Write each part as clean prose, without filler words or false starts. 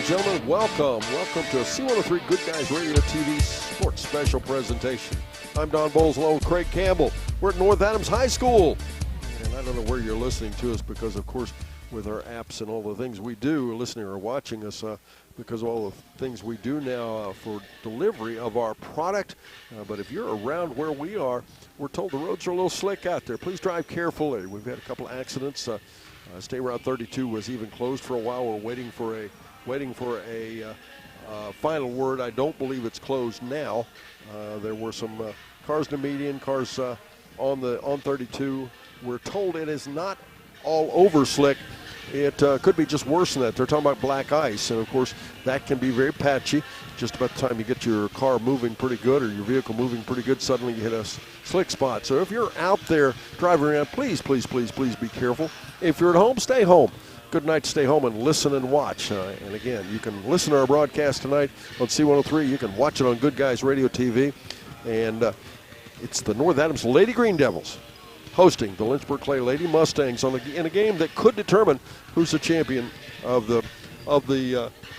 gentlemen, welcome to a C103 Good Guys Radio TV sports special presentation. I'm Don Bowles along with Craig Campbell. We're at North Adams High School. And I don't know where you're listening to us because, of course, with our apps and all the things we do, listening or watching us, because of all the things we do now for delivery of our product. But if you're around where we are, we're told the roads are a little slick out there. Please drive carefully. We've had a couple accidents. State Route 32 was even closed for a while. We're waiting for a final word. I don't believe it's closed now. There were some cars in the median, cars on 32. We're told it is not all over slick. It could be just worse than that. They're talking about black ice, and of course that can be very patchy. Just about the time you get your car moving pretty good or your vehicle moving pretty good, suddenly you hit a slick spot. So if you're out there driving around, please be careful. If you're at home, stay home. Good night to stay home and listen and watch. And again, you can listen to our broadcast tonight on C103. You can watch it on Good Guys Radio TV. And it's the North Adams Lady Green Devils hosting the Lynchburg-Clay Lady Mustangs in a game that could determine who's the champion of the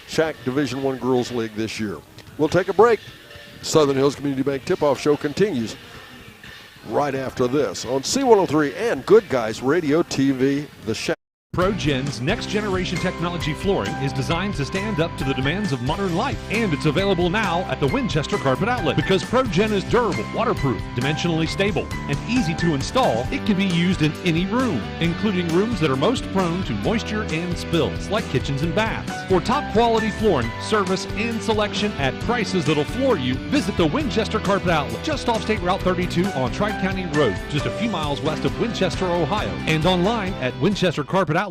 Shack Division I Girls League this year. We'll take a break. Southern Hills Community Bank Tip-Off Show continues right after this on C103 and Good Guys Radio TV, the Shack. ProGen's next-generation technology flooring is designed to stand up to the demands of modern life, and it's available now at the Winchester Carpet Outlet. Because ProGen is durable, waterproof, dimensionally stable, and easy to install, it can be used in any room, including rooms that are most prone to moisture and spills, like kitchens and baths. For top-quality flooring, service, and selection at prices that'll floor you, visit the Winchester Carpet Outlet, just off State Route 32 on Tri-County Road, just a few miles west of Winchester, Ohio, and online at winchestercarpetoutlet.com.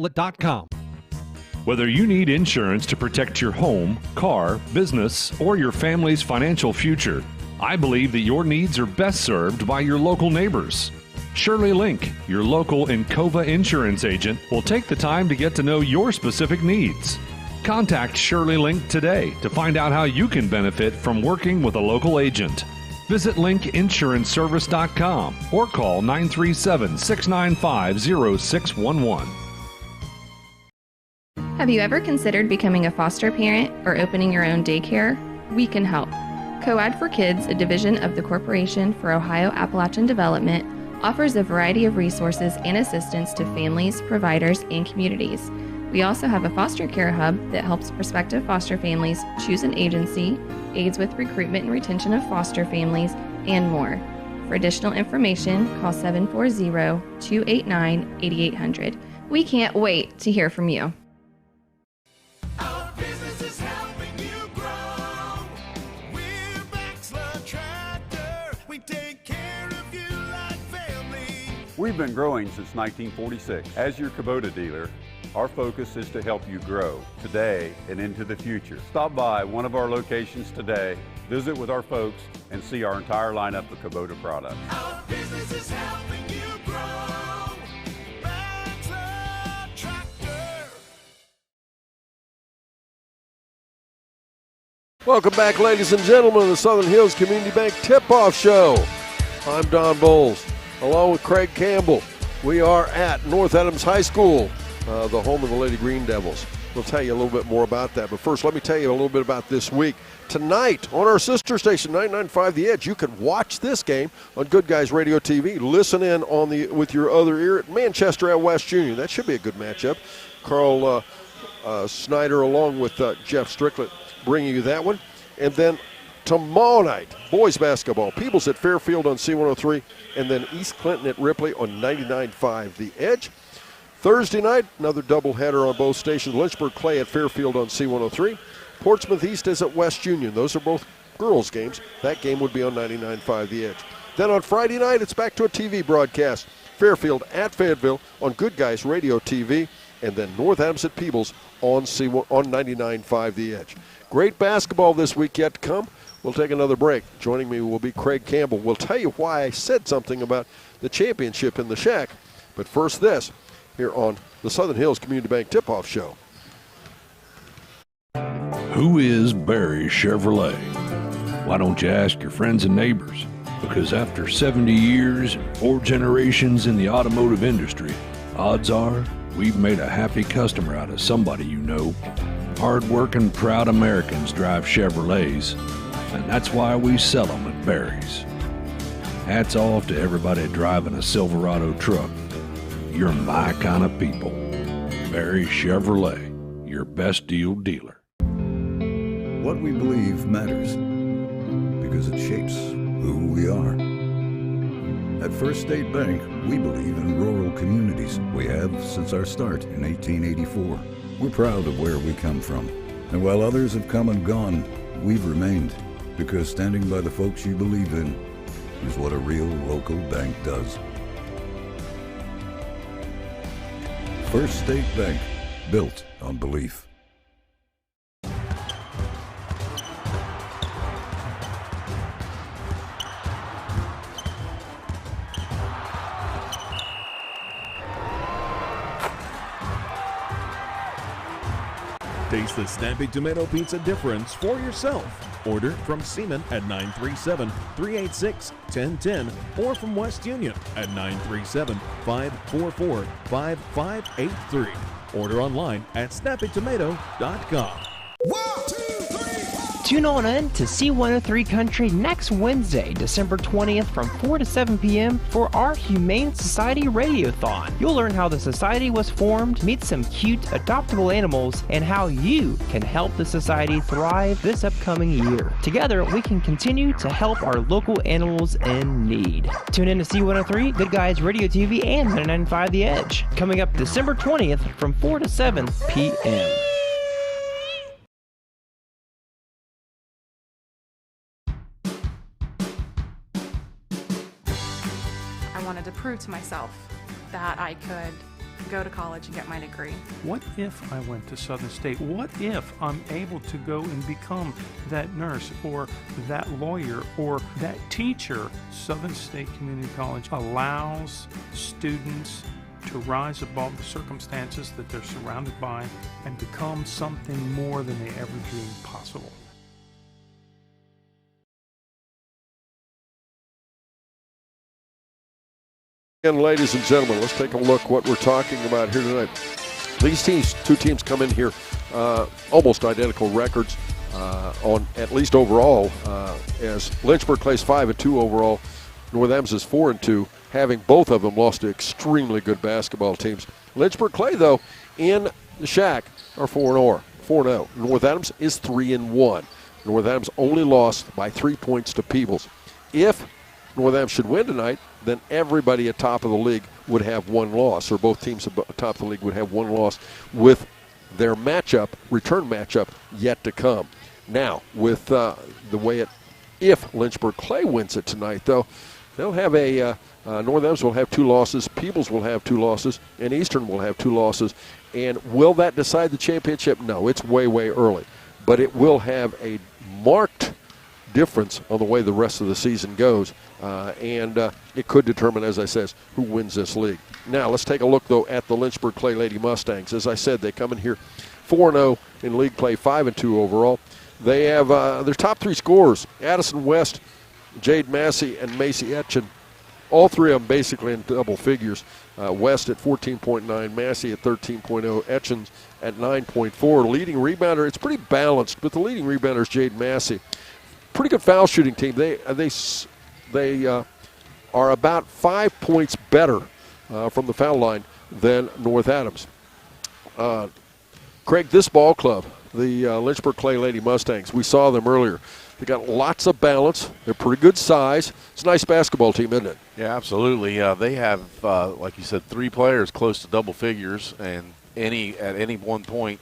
Whether you need insurance to protect your home, car, business, or your family's financial future, I believe that your needs are best served by your local neighbors. Shirley Link, your local Encova insurance agent, will take the time to get to know your specific needs. Contact Shirley Link today to find out how you can benefit from working with a local agent. Visit linkinsuranceservice.com or call 937-695-0611. Have you ever considered becoming a foster parent or opening your own daycare? We can help. COAD for Kids, a division of the Corporation for Ohio Appalachian Development, offers a variety of resources and assistance to families, providers, and communities. We also have a foster care hub that helps prospective foster families choose an agency, aids with recruitment and retention of foster families, and more. For additional information, call 740-289-8800. We can't wait to hear from you. Our business is helping you grow. We're Baxter Tractor. We take care of you like family. We've been growing since 1946. As your Kubota dealer, our focus is to help you grow today and into the future. Stop by one of our locations today, visit with our folks, and see our entire lineup of Kubota products. Our business is helping you grow. Baxter Tractor. Welcome back, ladies and gentlemen, to the Southern Hills Community Bank Tip-Off Show. I'm Don Bowles, along with Craig Campbell. We are at North Adams High School, the home of the Lady Green Devils. We'll tell you a little bit more about that. But first, let me tell you a little bit about this week. Tonight, on our sister station, 99.5 The Edge, you can watch this game on Good Guys Radio TV. Listen in with your other ear at Manchester at West Union. That should be a good matchup. Carl Snyder along with Jeff Strickland bringing you that one. And then tomorrow night, boys basketball, Peebles at Fairfield on C103, and then East Clinton at Ripley on 99.5 The Edge. Thursday night, another doubleheader on both stations. Lynchburg-Clay at Fairfield on C103. Portsmouth East is at West Union. Those are both girls' games. That game would be on 99.5 The Edge. Then on Friday night, it's back to a TV broadcast. Fairfield at Fayetteville on Good Guys Radio TV, and then North Adams at Peebles on 99.5 The Edge. Great basketball this week yet to come. We'll take another break. Joining me will be Craig Campbell. We'll tell you why I said something about the championship in the Shack. But first this, here on the Southern Hills Community Bank Tip-Off Show. Who is Barry Chevrolet? Why don't you ask your friends and neighbors? Because after 70 years and 4 generations in the automotive industry, odds are we've made a happy customer out of somebody you know. Hard-working, proud Americans drive Chevrolets, and that's why we sell them at Barry's. Hats off to everybody driving a Silverado truck. You're my kind of people. Barry Chevrolet, your best deal dealer. What we believe matters because it shapes who we are. At First State Bank, we believe in rural communities. We have since our start in 1884. We're proud of where we come from. And while others have come and gone, we've remained because standing by the folks you believe in is what a real local bank does. First State Bank, built on belief. Taste the Snappy Tomato Pizza difference for yourself. Order from Seaman at 937-386-1010 or from West Union at 937-544-5583. Order online at snappytomato.com. 1, 2, 3, 4. Tune on in to C103 Country next Wednesday, December 20th from 4 to 7 p.m. for our Humane Society Radiothon. You'll learn how the society was formed, meet some cute adoptable animals, and how you can help the society thrive this upcoming year. Together, we can continue to help our local animals in need. Tune in to C103, Good Guys Radio TV, and 99.5 The Edge. Coming up December 20th from 4 to 7 p.m. To prove to myself that I could go to college and get my degree. What if I went to Southern State? What if I'm able to go and become that nurse or that lawyer or that teacher? Southern State Community College allows students to rise above the circumstances that they're surrounded by and become something more than they ever dreamed possible. And ladies and gentlemen, let's take a look what we're talking about here tonight. These teams, two teams come in here almost identical records on at least overall, as Lynchburg-Clay's 5-2 overall, North Adams is 4-2, having both of them lost to extremely good basketball teams. Lynchburg-Clay, though, in the shack are 4-0. North Adams is 3-1. North Adams only lost by 3 points to Peebles. If North Adams should win tonight, then everybody at top of the league would have one loss, or both teams at top of the league would have one loss, with their return matchup, yet to come. Now, with the way if Lynchburg-Clay wins it tonight, though, they'll have North Adams will have 2 losses, Peebles will have 2 losses, and Eastern will have 2 losses. And will that decide the championship? No, it's way, way early. But it will have a marked difference on the way the rest of the season goes, and it could determine, as I said, who wins this league. Now let's take a look, though, at the Lynchburg-Clay Lady Mustangs. As I said, they come in here 4-0 in league play, 5-2 overall. They have their top 3 scorers: Addison West, Jade Massey, and Macy Etchen. All 3 of them basically in double figures. West at 14.9, Massey at 13.0, Etchens at 9.4. Leading rebounder, it's pretty balanced, but the leading rebounder is Jade Massey. Pretty good foul shooting team. They are about 5 points better from the foul line than North Adams. Craig, this ball club, the Lynchburg-Clay Lady Mustangs, we saw them earlier. They got lots of balance. They're pretty good size. It's a nice basketball team, isn't it? Yeah, absolutely. They have, like you said, 3 players close to double figures, and at any one point,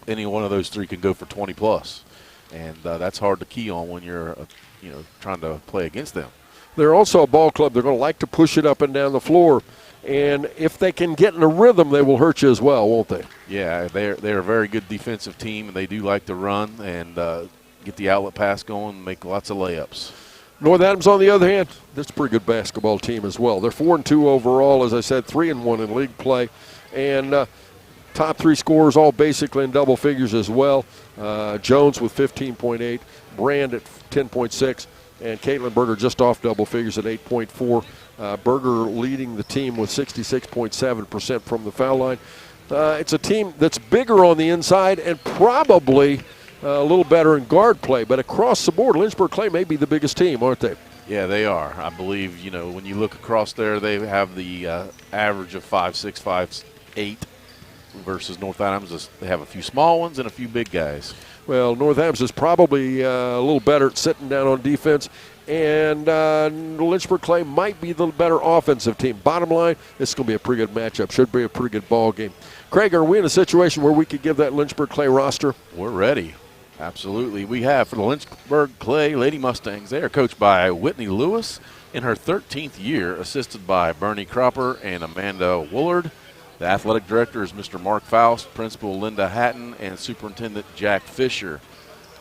any one of those 3 can go for 20 plus. And that's hard to key on when you're, trying to play against them. They're also a ball club. They're going to like to push it up and down the floor. And if they can get in a rhythm, they will hurt you as well, won't they? Yeah, they're a very good defensive team, and they do like to run and get the outlet pass going and make lots of layups. North Adams, on the other hand, that's a pretty good basketball team as well. They're 4-2 overall, as I said, 3-1 in league play. And top 3 scorers all basically in double figures as well. Jones with 15.8, Brand at 10.6, and Caitlin Berger just off double figures at 8.4. Berger leading the team with 66.7% from the foul line. It's a team that's bigger on the inside and probably a little better in guard play. But across the board, Lynchburg-Clay may be the biggest team, aren't they? Yeah, they are. I believe, when you look across there, they have the average of 5'6", 5'8", versus North Adams. They have a few small ones and a few big guys. Well, North Adams is probably a little better at sitting down on defense, and Lynchburg-Clay might be the better offensive team. Bottom line, this is going to be a pretty good matchup. Should be a pretty good ball game. Craig, are we in a situation where we could give that Lynchburg-Clay roster? We're ready. Absolutely. We have for the Lynchburg-Clay Lady Mustangs. They are coached by Whitney Lewis in her 13th year, assisted by Bernie Cropper and Amanda Woolard. The athletic director is Mr. Mark Faust, Principal Linda Hatton, and Superintendent Jack Fisher.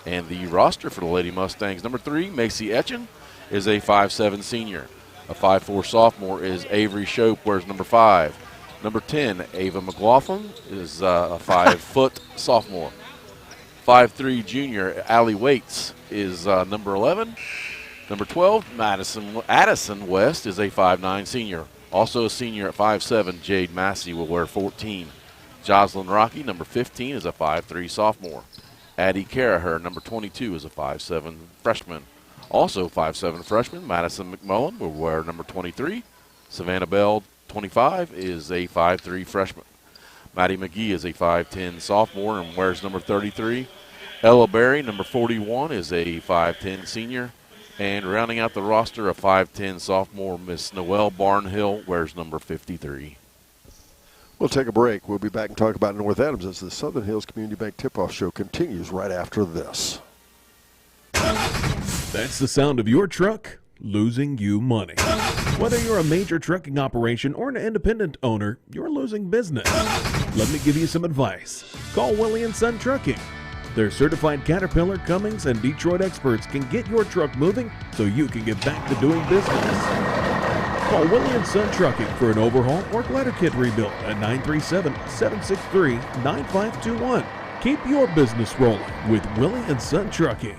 And the roster for the Lady Mustangs, number 3, Macy Etchen, is a 5'7" senior. A 5'4" sophomore is Avery Shope, wears number 5. Number 10, Ava McLaughlin, is a 5-foot sophomore. 5'3" junior Allie Waits is number 11. Number 12, Addison West, is a 5'9" senior. Also a senior at 5'7", Jade Massey will wear 14. Jocelyn Rocky, number 15, is a 5'3" sophomore. Addie Caraher, number 22, is a 5'7" freshman. Also 5'7" freshman, Madison McMullen will wear number 23. Savannah Bell, 25, is a 5'3" freshman. Maddie McGee is a 5'10" sophomore and wears number 33. Ella Berry, number 41, is a 5'10" senior. And rounding out the roster, a 5'10" sophomore, Miss Noelle Barnhill, wears number 53. We'll take a break. We'll be back and talk about North Adams as the Southern Hills Community Bank Tip-Off Show continues right after this. That's the sound of your truck losing you money. Whether you're a major trucking operation or an independent owner, you're losing business. Let me give you some advice. Call Willie & Son Trucking. Their certified Caterpillar, Cummins, and Detroit experts can get your truck moving so you can get back to doing business. Call Willie & Son Trucking for an overhaul or glider kit rebuild at 937-763-9521. Keep your business rolling with Willie & Son Trucking.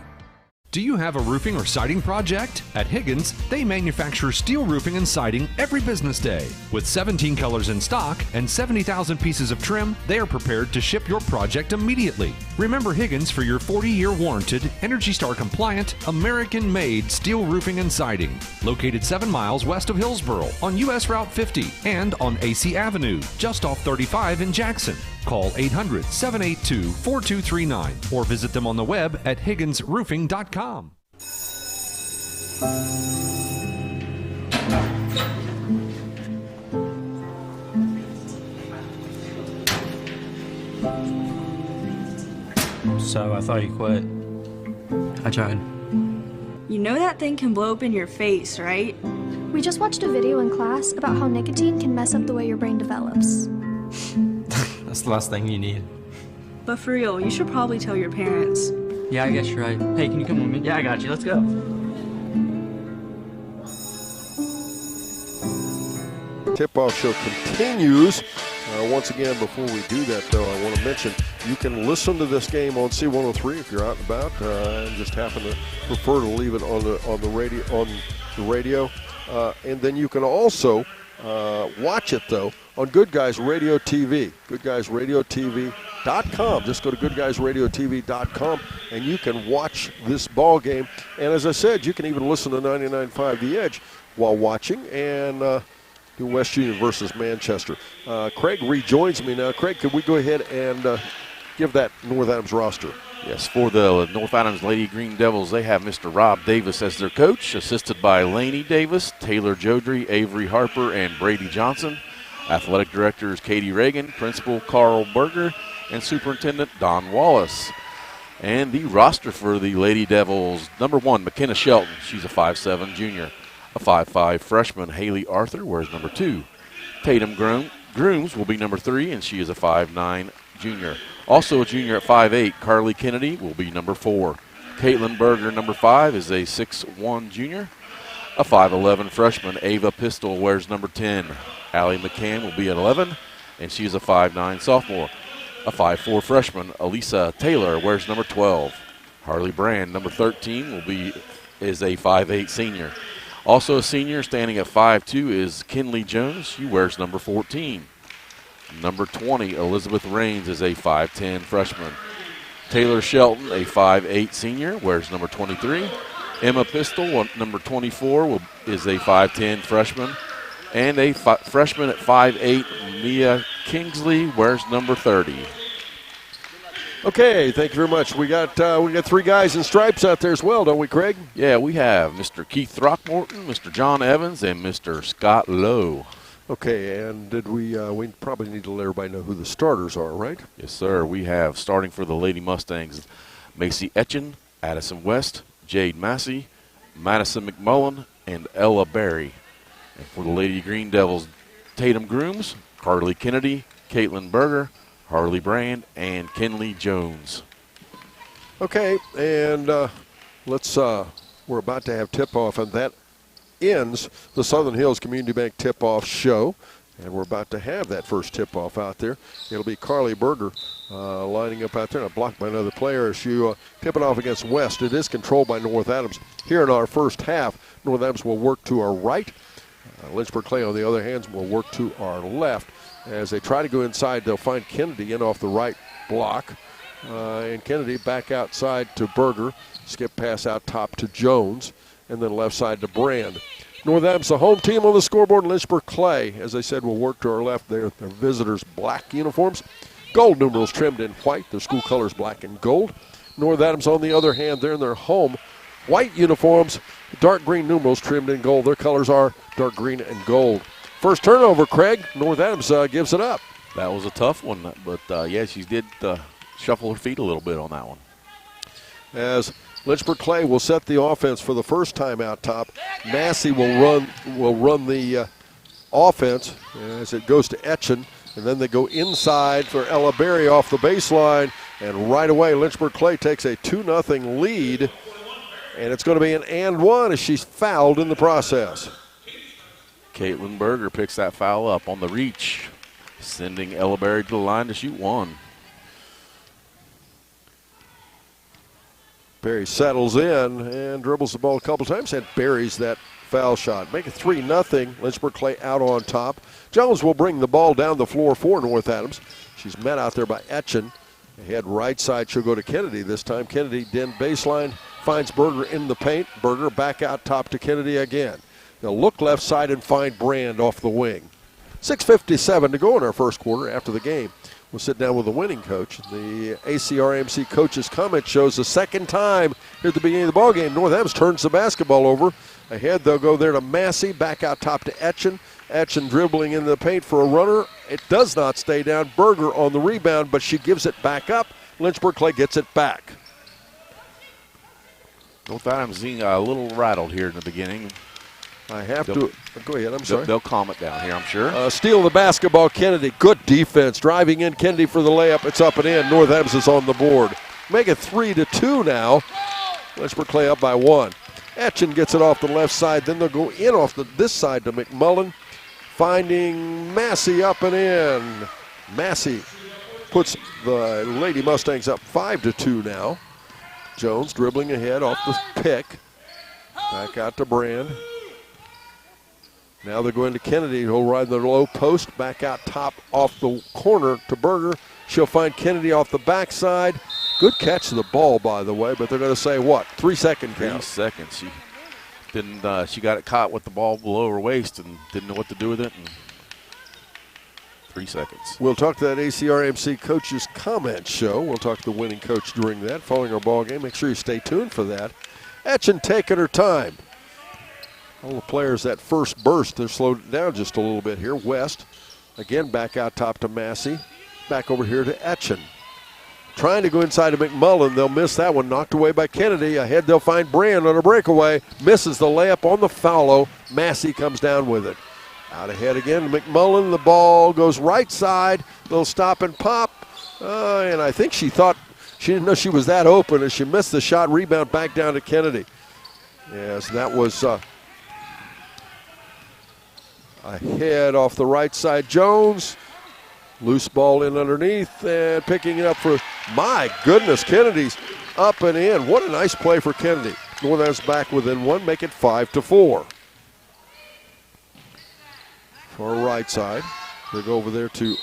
Do you have a roofing or siding project? At Higgins, they manufacture steel roofing and siding every business day. With 17 colors in stock and 70,000 pieces of trim, they are prepared to ship your project immediately. Remember Higgins for your 40-year warranted, Energy Star compliant, American-made steel roofing and siding. Located 7 miles west of Hillsboro on US Route 50 and on AC Avenue, just off 35 in Jackson. Call 800-782-4239 or visit them on the web at higginsroofing.com. So I thought you quit. I tried. You know that thing can blow up in your face, right? We just watched a video in class about how nicotine can mess up the way your brain develops. That's the last thing you need. But for real, you should probably tell your parents. Yeah, I guess you're right. Hey, can you come with me? Yeah, I got you. Let's go. Tip-Off Show continues. Once again, before we do that, though, I want to mention you can listen to this game on C103 if you're out and about and just happen to prefer to leave it on the radio. And then you can also watch it, though, on Good Guys Radio TV, Goodguysradiotv.com. Just go to Goodguysradiotv.com, and you can watch this ball game. And as I said, you can even listen to 99.5 The Edge while watching and do West Union versus Manchester. Craig rejoins me now. Craig, could we go ahead and give that North Adams roster? Yes, for the North Adams Lady Green Devils, they have Mr. Rob Davis as their coach, assisted by Laney Davis, Taylor Jodry, Avery Harper, and Brady Johnson. Athletic directors Katie Reagan, Principal Carl Berger, and Superintendent Don Wallace. And the roster for the Lady Devils, number 1, McKenna Shelton. She's a 5'7" junior. A 5'5" freshman, Haley Arthur, wears number 2. Tatum Grooms will be number 3, and she is a 5'9" junior. Also a junior at 5'8", Carly Kennedy will be number 4. Caitlin Berger, number 5, is a 6'1" junior. A 5'11" freshman, Ava Pistol, wears number 10. Allie McCann will be at 11, and she's a 5'9" sophomore. A 5'4" freshman, Elisa Taylor, wears number 12. Harley Brand, number 13, is a 5'8" senior. Also a senior standing at 5'2" is Kinley Jones. She wears number 14. Number 20, Elizabeth Raines, is a 5'10 freshman. Taylor Shelton, a 5'8 senior, wears number 23. Emma Pistol, number 24, is a 5'10 freshman. And a freshman at 5'8, Mia Kingsley, wears number 30. Okay, thank you very much. We got 3 guys in stripes out there as well, don't we, Craig? Yeah, we have Mr. Keith Throckmorton, Mr. John Evans, and Mr. Scott Lowe. Okay, and did we probably need to let everybody know who the starters are, right? Yes, sir. We have, starting for the Lady Mustangs, Macy Etchen, Addison West, Jade Massey, Madison McMullen, and Ella Berry. And for the Lady Green Devils, Tatum Grooms, Carly Kennedy, Caitlin Berger, Harley Brand, and Kenley Jones. Okay, and we're about to have tip-off, and that ends the Southern Hills Community Bank tip-off show. And we're about to have that first tip-off out there. It'll be Carly Berger lining up out there, and blocked by another player as you tip it off against West. It is controlled by North Adams. Here in our first half, North Adams will work to our right. Lynchburg-Clay, on the other hand, will work to our left. As they try to go inside, they'll find Kennedy in off the right block. And Kennedy back outside to Berger. Skip pass out top to Jones. And then left side to Brand. North Adams, the home team on the scoreboard. Lynchburg-Clay, as I said, will work to our left. Their visitors' black uniforms. Gold numerals trimmed in white. Their school colors black and gold. North Adams, on the other hand, they're in their home white uniforms. Dark green numerals trimmed in gold. Their colors are dark green and gold. First turnover, Craig. North Adams gives it up. That was a tough one, but yeah, she did shuffle her feet a little bit on that one. As Lynchburg-Clay will set the offense for the first time out top. Massey will run the offense as it goes to Etchen, and then they go inside for Ella Berry off the baseline, and right away Lynchburg-Clay takes a 2-0 lead, and it's going to be an and one as she's fouled in the process. Caitlin Berger picks that foul up on the reach, sending Ella Berry to the line to shoot one. Berry settles in and dribbles the ball a couple times and buries that foul shot. Make it 3-0. Lynchburg-Clay out on top. Jones will bring the ball down the floor for North Adams. She's met out there by Etchen. Head right side, she'll go to Kennedy this time. Kennedy then baseline, finds Berger in the paint. Berger back out top to Kennedy again. They'll look left side and find Brand off the wing. 6:57 to go in our first quarter. After the game, we'll sit down with the winning coach. The ACRMC coach's comment shows the second time here at the beginning of the ballgame, North Adams turns the basketball over. Ahead, they'll go there to Massey, back out top to Etchen. Etchen dribbling in the paint for a runner. It does not stay down. Berger on the rebound, but she gives it back up. Lynchburg-Clay gets it back. North Adams being a little rattled here in the beginning. Go ahead, I'm sorry. They'll calm it down here, I'm sure. Steal the basketball, Kennedy. Good defense. Driving in Kennedy for the layup. It's up and in. North Adams is on the board. Make it 3-2 now. Lynchburg-Clay up by 1. Etchen gets it off the left side. Then they'll go in off this side to McMullen. Finding Massey up and in. Massey puts the Lady Mustangs up 5-2 now. Jones dribbling ahead off the pick. Back out to Brand. Now they're going to Kennedy. He'll ride the low post. Back out top off the corner to Berger. She'll find Kennedy off the backside. Good catch of the ball, by the way, but they're going to say what? 3-second count. 3 seconds. She didn't. She got it caught with the ball below her waist and didn't know what to do with it. And 3 seconds. We'll talk to that ACRMC coach's comment show. We'll talk to the winning coach during that, following our ball game. Make sure you stay tuned for that. Etchen taking her time. All the players that first burst, they're slowed it down just a little bit here. West, again back out top to Massey. Back over here to Etchen. Trying to go inside to McMullen. They'll miss that one. Knocked away by Kennedy. Ahead they'll find Brand on a breakaway. Misses the layup on the foul. Massey comes down with it. Out ahead again, McMullen. The ball goes right side. Little stop and pop. And I think she thought, she didn't know she was that open as she missed the shot. Rebound back down to Kennedy. Yes, that was ahead off the right side. Jones. Loose ball in underneath and picking it up for, my goodness, Kennedy's up and in. What a nice play for Kennedy. North Adams back within 1, make it 5-4. For right side, they go over there to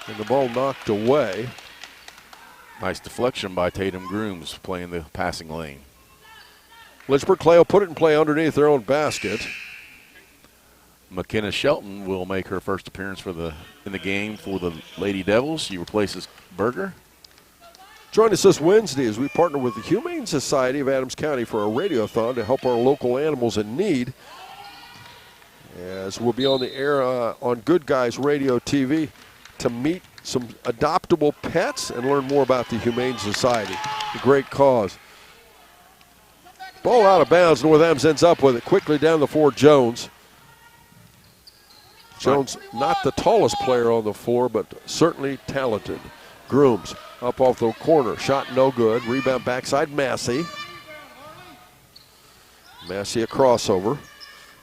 And the ball knocked away. Nice deflection by Tatum Grooms playing the passing lane. Lynchburg-Clay will put it in play underneath their own basket. McKenna Shelton will make her first appearance in the game for the Lady Devils. She replaces Berger. Join us this Wednesday as we partner with the Humane Society of Adams County for a radiothon to help our local animals in need. As we'll be on the air on Good Guys Radio TV to meet some adoptable pets and learn more about the Humane Society, a great cause. Ball out of bounds. North Adams ends up with it quickly down the floor. Jones. Jones, not the tallest player on the floor, but certainly talented. Grooms up off the corner. Shot no good. Rebound backside. Massey. Massey a crossover.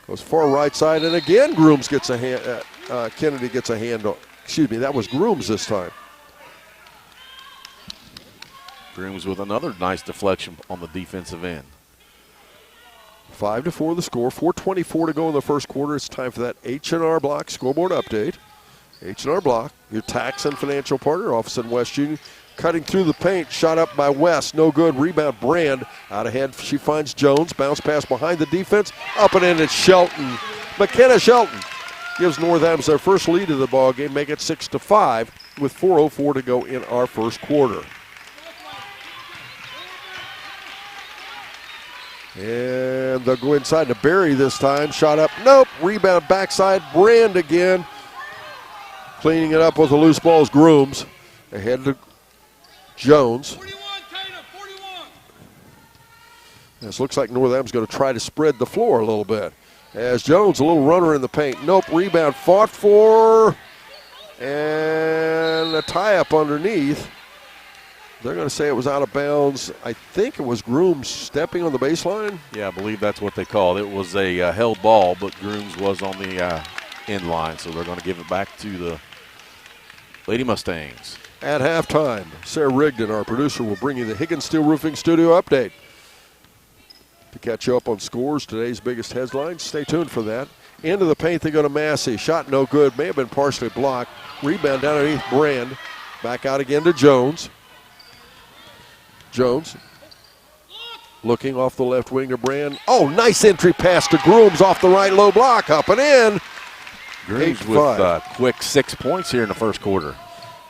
Goes far right side, and again Grooms gets a hand. Kennedy gets a hand on. Excuse me, that was Grooms this time. Grooms with another nice deflection on the defensive end. 5-4 the score. 4:24 to go in the first quarter. It's time for that H&R Block scoreboard update. H&R Block, your tax and financial partner, Office in West Union. Cutting through the paint, shot up by West, no good. Rebound Brand, out ahead. She finds Jones, bounce pass behind the defense, up and in. It's Shelton. McKenna Shelton gives North Adams their first lead of the ball game, make it 6-5 with 4:04 to go in our first quarter. And they'll go inside to Barry this time. Shot up, nope. Rebound backside, Brand again. Cleaning it up with the loose balls, Grooms. Ahead to Jones. This looks like North Adams going to try to spread the floor a little bit. As Jones, a little runner in the paint. Nope, rebound fought for. And a tie-up underneath. They're going to say it was out of bounds. I think it was Grooms stepping on the baseline. Yeah, I believe that's what they called it. It was a held ball, but Grooms was on the end line, so they're going to give it back to the Lady Mustangs. At halftime, Sarah Rigdon, our producer, will bring you the Higgins Steel Roofing Studio update. To catch you up on scores, today's biggest headlines, stay tuned for that. Into the paint, they go to Massey. Shot no good, may have been partially blocked. Rebound down underneath Brand. Back out again to Jones. Jones looking off the left wing to Brand. Oh, nice entry pass to Grooms off the right low block. Up and in. Grooms with quick 6 points here in the first quarter.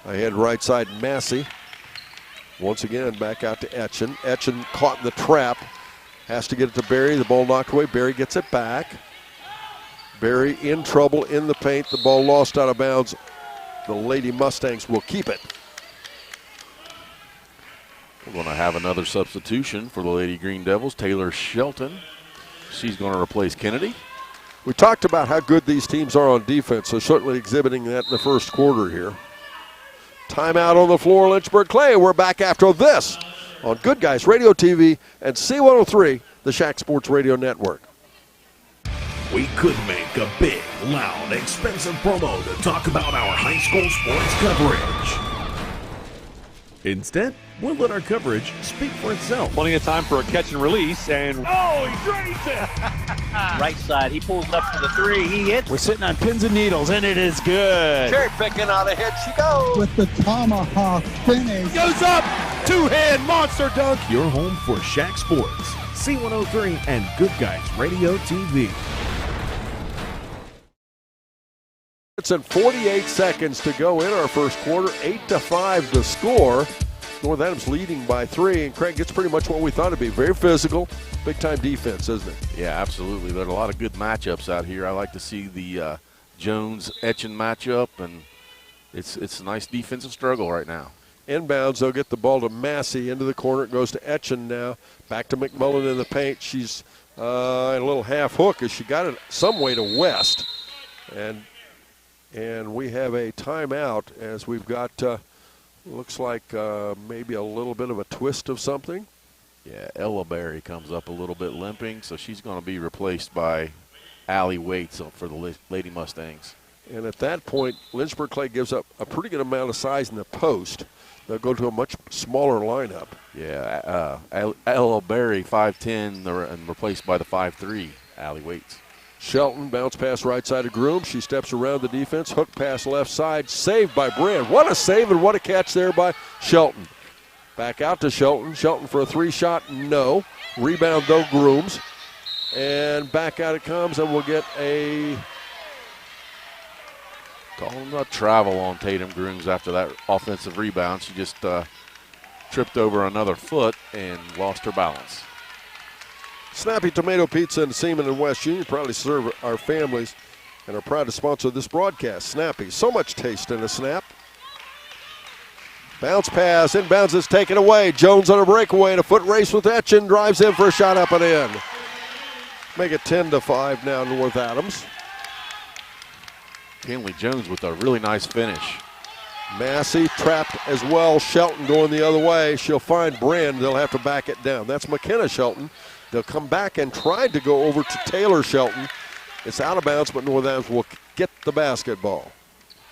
Ahead right side, Massey. Once again, back out to Etchen. Etchen caught in the trap. Has to get it to Barry. The ball knocked away. Barry gets it back. Barry in trouble in the paint. The ball lost out of bounds. The Lady Mustangs will keep it. We're going to have another substitution for the Lady Green Devils. Taylor Shelton. She's going to replace Kennedy. We talked about how good these teams are on defense, so certainly exhibiting that in the first quarter here. Timeout on the floor, Lynchburg-Clay. We're back after this on Good Guys Radio TV and C103, the Shack Sports Radio Network. We could make a big, loud, expensive promo to talk about our high school sports coverage. Instead, we'll let our coverage speak for itself. Plenty of time for a catch and release, and oh, he drains it! Right side, he pulls up for the three, he hits. We're sitting on pins and needles, and it is good. Cherry picking out ahead, she goes. With the tomahawk finish. Goes up, two-hand monster dunk. Your home for Shack Sports, C103 and Good Guys Radio TV. It's in 48 seconds to go in our first quarter, 8-5 to score. North Adams leading by 3, and Craig, it's pretty much what we thought it'd be. Very physical, big-time defense, isn't it? Yeah, absolutely. There are a lot of good matchups out here. I like to see the Jones-Etchen matchup, and it's a nice defensive struggle right now. Inbounds, they'll get the ball to Massey into the corner. It goes to Etchen now. Back to McMullen in the paint. She's in a little half hook as she got it some way to West. And we have a timeout as we've got, looks like maybe a little bit of a twist of something. Yeah, Ella Berry comes up a little bit limping, so she's going to be replaced by Allie Waits for the Lady Mustangs. And at that point, Lynchburg-Clay gives up a pretty good amount of size in the post. They'll go to a much smaller lineup. Yeah, Ella Berry, 5'10", and replaced by the 5'3", Allie Waits. Shelton, bounce pass right side of Groom. She steps around the defense. Hook pass left side. Saved by Brand. What a save and what a catch there by Shelton. Back out to Shelton. Shelton for a 3-shot. No. Rebound, though, Grooms. And back out it comes, and we'll get a calling a travel on Tatum Grooms after that offensive rebound. She just tripped over another foot and lost her balance. Snappy Tomato Pizza and Seaman and West Union proudly serve our families and are proud to sponsor this broadcast. Snappy, so much taste in a snap. Bounce pass, inbounds is taken away. Jones on a breakaway and a foot race with Etchen. Drives in for a shot up and in. Make it 10-5 now, North Adams. Kinley Jones with a really nice finish. Massey trapped as well. Shelton going the other way. She'll find Brand. They'll have to back it down. That's McKenna Shelton. They'll come back and try to go over to Taylor Shelton. It's out of bounds, but North Adams will get the basketball.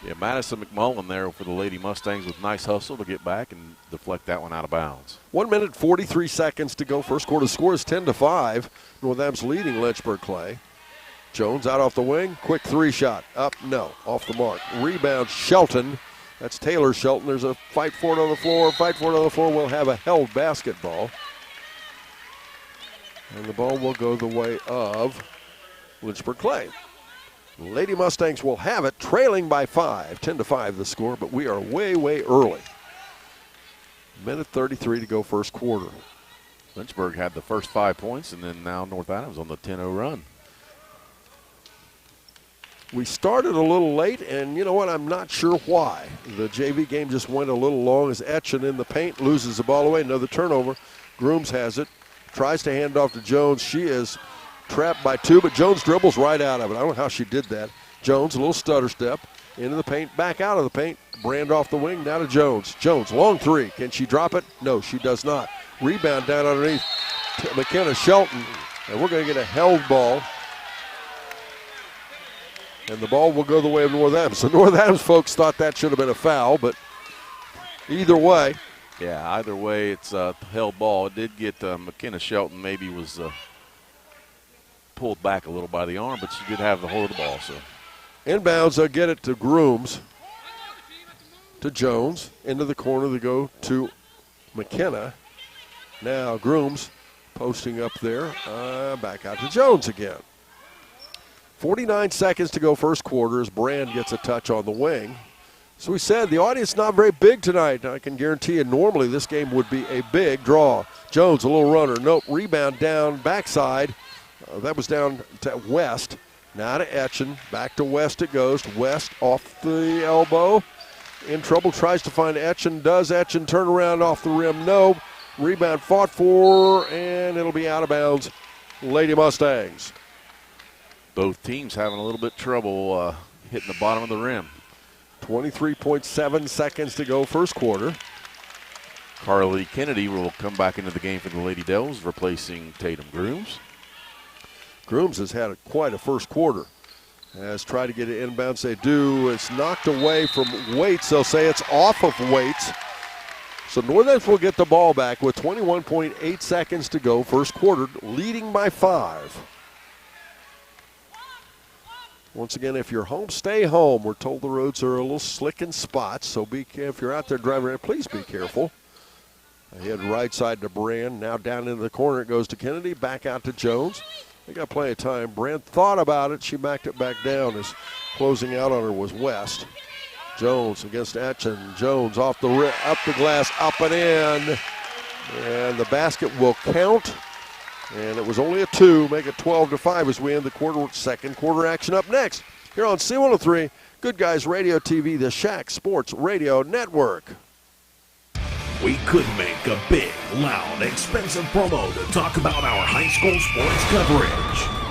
Yeah, Madison McMullen there for the Lady Mustangs with nice hustle to get back and deflect that one out of bounds. 1 minute, 43 seconds to go. First quarter score is 10-5. North Adams leading Lynchburg-Clay. Jones out off the wing. Quick 3-shot. Up, no. Off the mark. Rebound, Shelton. That's Taylor Shelton. There's a fight for it on the floor. Fight for it on the floor. We'll have a held basketball. And the ball will go the way of Lynchburg-Clay. Lady Mustangs will have it, trailing by 5. 10-5 the score, but we are way, way early. Minute 33 to go first quarter. Lynchburg had the first 5 points, and then now North Adams on the 10-0 run. We started a little late, and you know what? I'm not sure why. The JV game just went a little long as Etchen in the paint loses the ball away. Another turnover. Grooms has it. Tries to hand off to Jones. She is trapped by 2, but Jones dribbles right out of it. I don't know how she did that. Jones, a little stutter step. Into the paint, back out of the paint. Brand off the wing, now to Jones. Jones, long 3. Can she drop it? No, she does not. Rebound down underneath McKenna Shelton. And we're going to get a held ball. And the ball will go the way of North Adams. So North Adams folks thought that should have been a foul, but either way. Yeah, either way, it's a held ball. It did get McKenna Shelton maybe was pulled back a little by the arm, but she did have the hold of the ball. So inbounds, they'll get it to Grooms. To Jones. Into the corner they go to McKenna. Now Grooms posting up there. Back out to Jones again. 49 seconds to go first quarter as Brand gets a touch on the wing. So we said the audience not very big tonight. I can guarantee you normally this game would be a big draw. Jones, a little runner. Nope, rebound down, backside. That was down to West. Now to Etchen. Back to West it goes. West off the elbow. In trouble, tries to find Etchen. Does Etchen turn around off the rim? No. Rebound fought for, and it'll be out of bounds. Lady Mustangs. Both teams having a little bit trouble hitting the bottom of the rim. 23.7 seconds to go first quarter. Carly Kennedy will come back into the game for the Lady Devils, replacing Tatum Grooms. Grooms has had quite a first quarter. Has tried to get it inbounds. They do. It's knocked away from Waits. They'll say it's off of Waits. So North Adams will get the ball back with 21.8 seconds to go first quarter, leading by 5. Once again, if you're home, stay home. We're told the roads are a little slick in spots, so if you're out there driving around, please be careful. Head right side to Brand. Now down into the corner it goes to Kennedy. Back out to Jones. They got plenty of time. Brand thought about it. She backed it back down as closing out on her was West. Jones against Etchen. Jones off the up the glass, up and in. And the basket will count. And it was only a 2, make it 12-5 as we end the second quarter action up next. Here on C103, Good Guys Radio TV, the Shack Sports Radio Network. We could make a big, loud, expensive promo to talk about our high school sports coverage.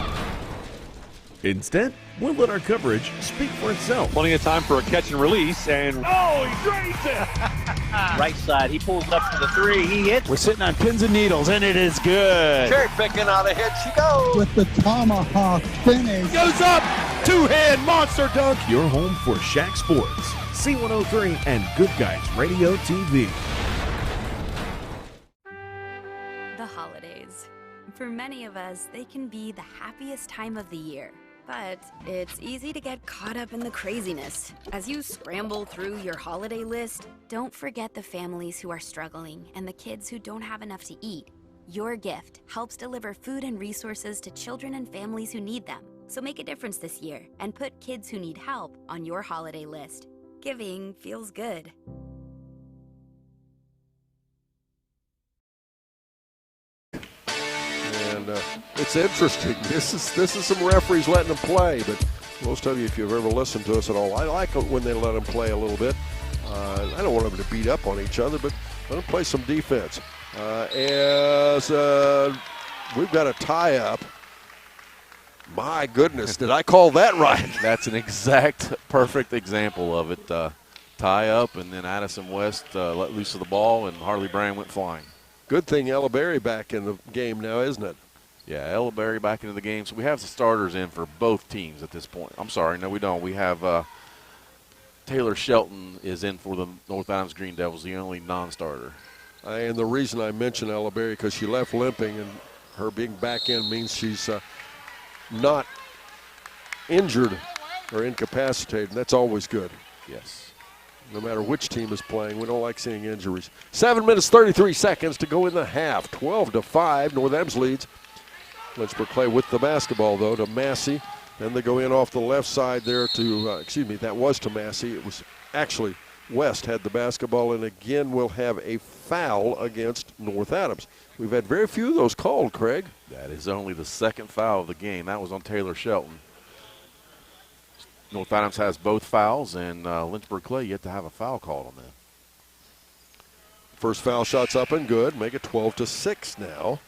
Instead, we'll let our coverage speak for itself. Plenty of time for a catch and release, and Oh, he drains it! Right side, he pulls up to the 3, he hits. We're sitting on pins and needles, and it is good. Cherry picking out a hit, she goes. With the tomahawk finish. Goes up! Two-hand monster dunk! Your home for Shack Sports, C103, and Good Guys Radio TV. The holidays. For many of us, they can be the happiest time of the year. But it's easy to get caught up in the craziness. As you scramble through your holiday list, don't forget the families who are struggling and the kids who don't have enough to eat. Your gift helps deliver food and resources to children and families who need them. So make a difference this year and put kids who need help on your holiday list. Giving feels good. And it's interesting. This is some referees letting them play, but most of you, if you've ever listened to us at all, I like it when they let them play a little bit. I don't want them to beat up on each other, but let them play some defense. As we've got a tie-up. My goodness, did I call that right? That's an exact perfect example of it. Tie up, and then Addison West let loose of the ball, and Harley Brand went flying. Good thing Ella Berry back in the game now, isn't it? Yeah, Ella Berry back into the game. So we have the starters in for both teams at this point. I'm sorry, no, we don't. We have Taylor Shelton is in for the North Adams Green Devils, the only non-starter. And the reason I mentioned Ella Berry, because she left limping, and her being back in means she's not injured or incapacitated, and that's always good. Yes. No matter which team is playing, we don't like seeing injuries. 7 minutes, 33 seconds to go in the half. 12-5, North Adams leads. Lynchburg-Clay with the basketball, though, to Massey. Then they go in off the left side there to, that was to Massey. It was actually West had the basketball, and again we'll have a foul against North Adams. We've had very few of those called, Craig. That is only the second foul of the game. That was on Taylor Shelton. North Adams has both fouls, and Lynchburg-Clay yet to have a foul called on them. First foul shot's up and good. Make it 12-6 now.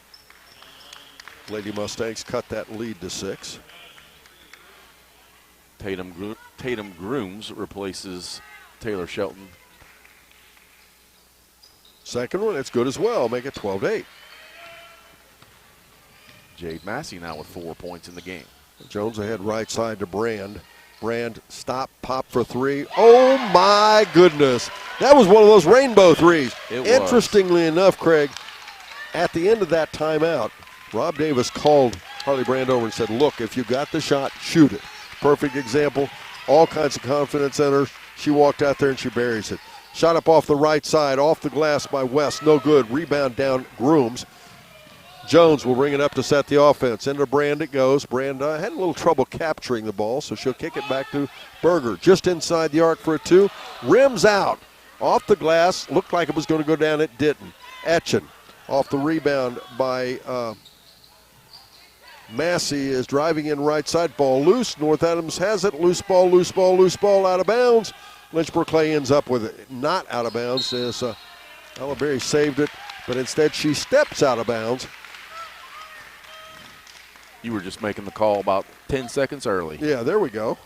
Lady Mustangs cut that lead to 6. Tatum Grooms replaces Taylor Shelton. Second one, it's good as well. Make it 12-8. Jade Massey now with 4 points in the game. Jones ahead right side to Brand. Brand, stop, pop for 3. Oh, my goodness. That was one of those rainbow threes. Interestingly enough, Craig, at the end of that timeout, Rob Davis called Harley Brand over and said, look, if you got the shot, shoot it. Perfect example. All kinds of confidence in her. She walked out there and she buries it. Shot up off the right side, off the glass by West. No good. Rebound down Grooms. Jones will bring it up to set the offense. Into Brand it goes. Brand had a little trouble capturing the ball, so she'll kick it back to Berger. Just inside the arc for a 2. Rims out. Off the glass. Looked like it was going to go down. It didn't. Etchen off the rebound by Massey is driving in right side. Ball loose. North Adams has it. Loose ball, loose ball, loose ball out of bounds. Lynchburg-Clay ends up with it. Not out of bounds as Ella Berry saved it, but instead she steps out of bounds. You were just making the call about 10 seconds early. Yeah, there we go.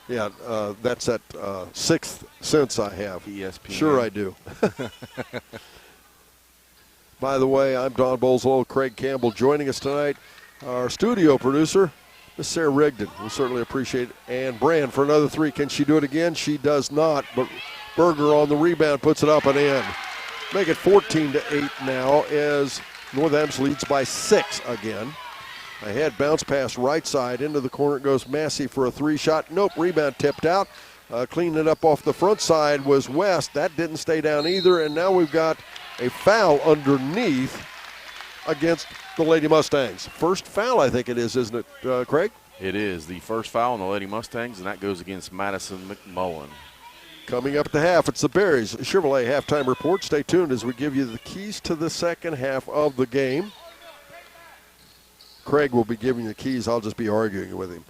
Yeah, that's that sixth sense I have. ESPN. Sure I do. By the way, I'm Don Bolzolo, Craig Campbell joining us tonight. Our studio producer, Miss Sarah Rigdon. We certainly appreciate it. And Brand for another 3. Can she do it again? She does not, but Berger on the rebound puts it up and in. Make it 14-8 now as North Adams leads by 6 again. Ahead, bounce pass right side. Into the corner it goes Massey for a 3 shot. Nope, rebound tipped out. Cleaning it up off the front side was West. That didn't stay down either, and now we've got a foul underneath against the Lady Mustangs. First foul, I think it is, isn't it, Craig? It is the first foul on the Lady Mustangs, and that goes against Madison McMullen. Coming up at the half, it's the Berries Chevrolet halftime report. Stay tuned as we give you the keys to the second half of the game. Craig will be giving the keys. I'll just be arguing with him.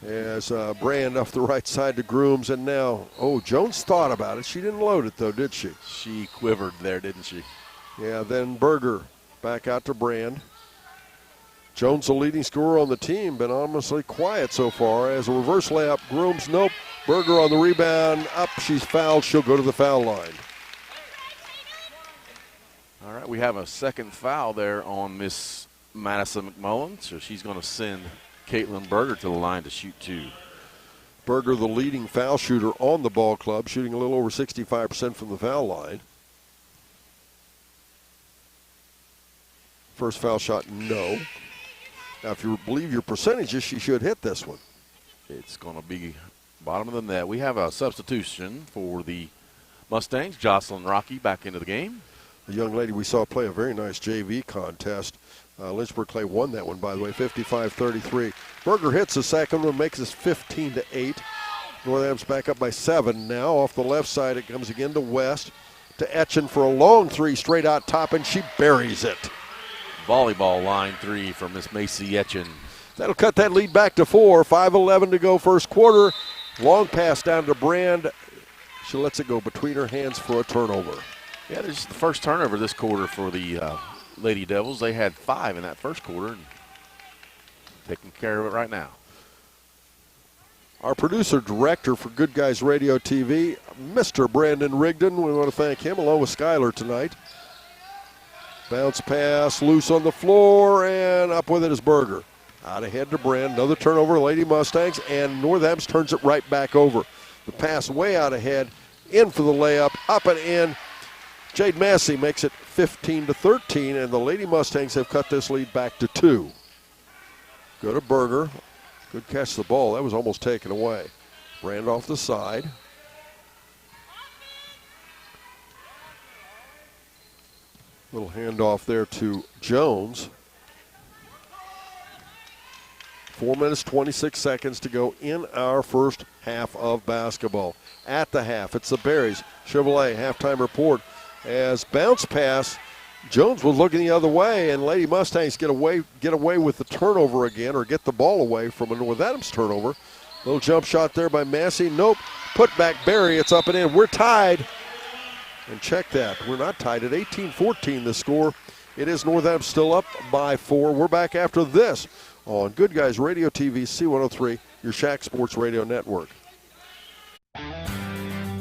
As Brand off the right side to Grooms, and now, Jones thought about it. She didn't load it, though, did she? She quivered there, didn't she? Yeah, then Berger back out to Brand. Jones, the leading scorer on the team, been honestly quiet so far. As a reverse layup, Grooms, nope. Berger on the rebound, up, she's fouled. She'll go to the foul line. All right, we have a second foul there on Miss Madison McMullen, so she's going to send Caitlin Berger to the line to shoot 2. Berger, the leading foul shooter on the ball club, shooting a little over 65% from the foul line. First foul shot, no. Now, if you believe your percentages, she should hit this one. It's going to be bottom of the net. We have a substitution for the Mustangs. Jocelyn Rocky back into the game. The young lady we saw play a very nice JV contest. Lynchburg-Clay won that one, by the way, 55-33. Berger hits the second one, makes us 15-8. North Adams back up by 7 now. Off the left side, it comes again to West. To Etchen for a long three, straight out top, and she buries it. Volleyball line 3 from Miss Macy Etchen. That'll cut that lead back to 4. 5:11 to go first quarter. Long pass down to Brand. She lets it go between her hands for a turnover. Yeah, this is the first turnover this quarter for the Lady Devils. They had 5 in that first quarter, and taking care of it right now. Our producer-director for Good Guys Radio TV, Mr. Brandon Rigdon. We want to thank him along with Skyler tonight. Bounce pass, loose on the floor, and up with it is Berger. Out ahead to Brand, another turnover, Lady Mustangs, and North Adams turns it right back over. The pass way out ahead, in for the layup, up and in. Jade Massey makes it 15-13, and the Lady Mustangs have cut this lead back to 2. Go to Berger. Good catch the ball. That was almost taken away. Brand off the side. Little handoff there to Jones. 4 minutes, 26 seconds to go in our first half of basketball. At the half, it's the Berries. Chevrolet halftime report. As bounce pass, Jones was looking the other way, and Lady Mustangs get away with the turnover again, or get the ball away from a North Adams turnover. Little jump shot there by Massey. Nope. Put back Berry. It's up and in. We're tied. And check that. We're not tied at 18-14 the score. It is North Adams still up by 4. We're back after this on Good Guys Radio TV, C103, your Shack Sports Radio Network.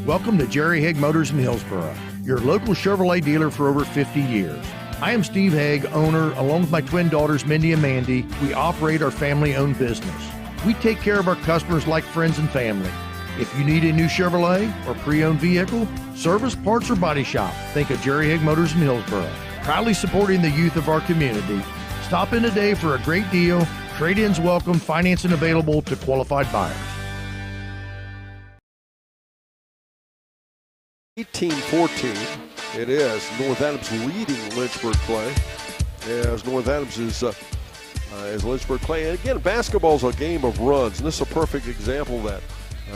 Welcome to Jerry Haig Motors in Hillsboro, your local Chevrolet dealer for over 50 years. I am Steve Haig, owner, along with my twin daughters, Mindy and Mandy. We operate our family-owned business. We take care of our customers like friends and family. If you need a new Chevrolet or pre-owned vehicle, service, parts, or body shop, think of Jerry Haig Motors in Hillsboro. Proudly supporting the youth of our community. Stop in today for a great deal. Trade-ins welcome, financing available to qualified buyers. 18-14. It is North Adams leading Lynchburg-Clay as North Adams is Lynchburg-Clay. And again, basketball's a game of runs, and this is a perfect example of that.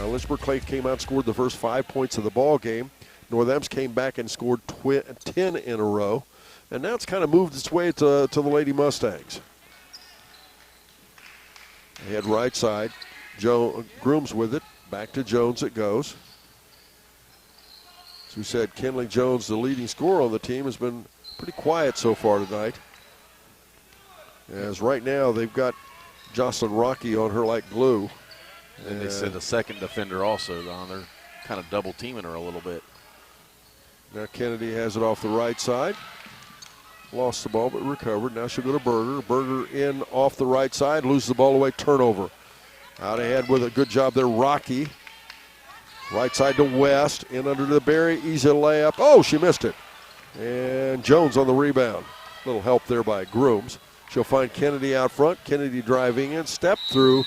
Lynchburg-Clay came out and scored the first 5 points of the ball game. North Adams came back and scored 10 in a row. And now it's kind of moved its way to the Lady Mustangs. They head right side. Grooms with it. Back to Jones it goes. As we said, Kenley Jones, the leading scorer on the team, has been pretty quiet so far tonight. As right now they've got Jocelyn Rocky on her like glue. And they said a second defender also on there, kind of double teaming her a little bit. Now Kennedy has it off the right side. Lost the ball but recovered. Now she'll go to Berger. Berger in off the right side, loses the ball away, turnover. Out ahead with a good job there, Rocky. Right side to West, in under the Berry, easy layup. Oh, she missed it. And Jones on the rebound. Little help there by Grooms. She'll find Kennedy out front. Kennedy driving in, step through,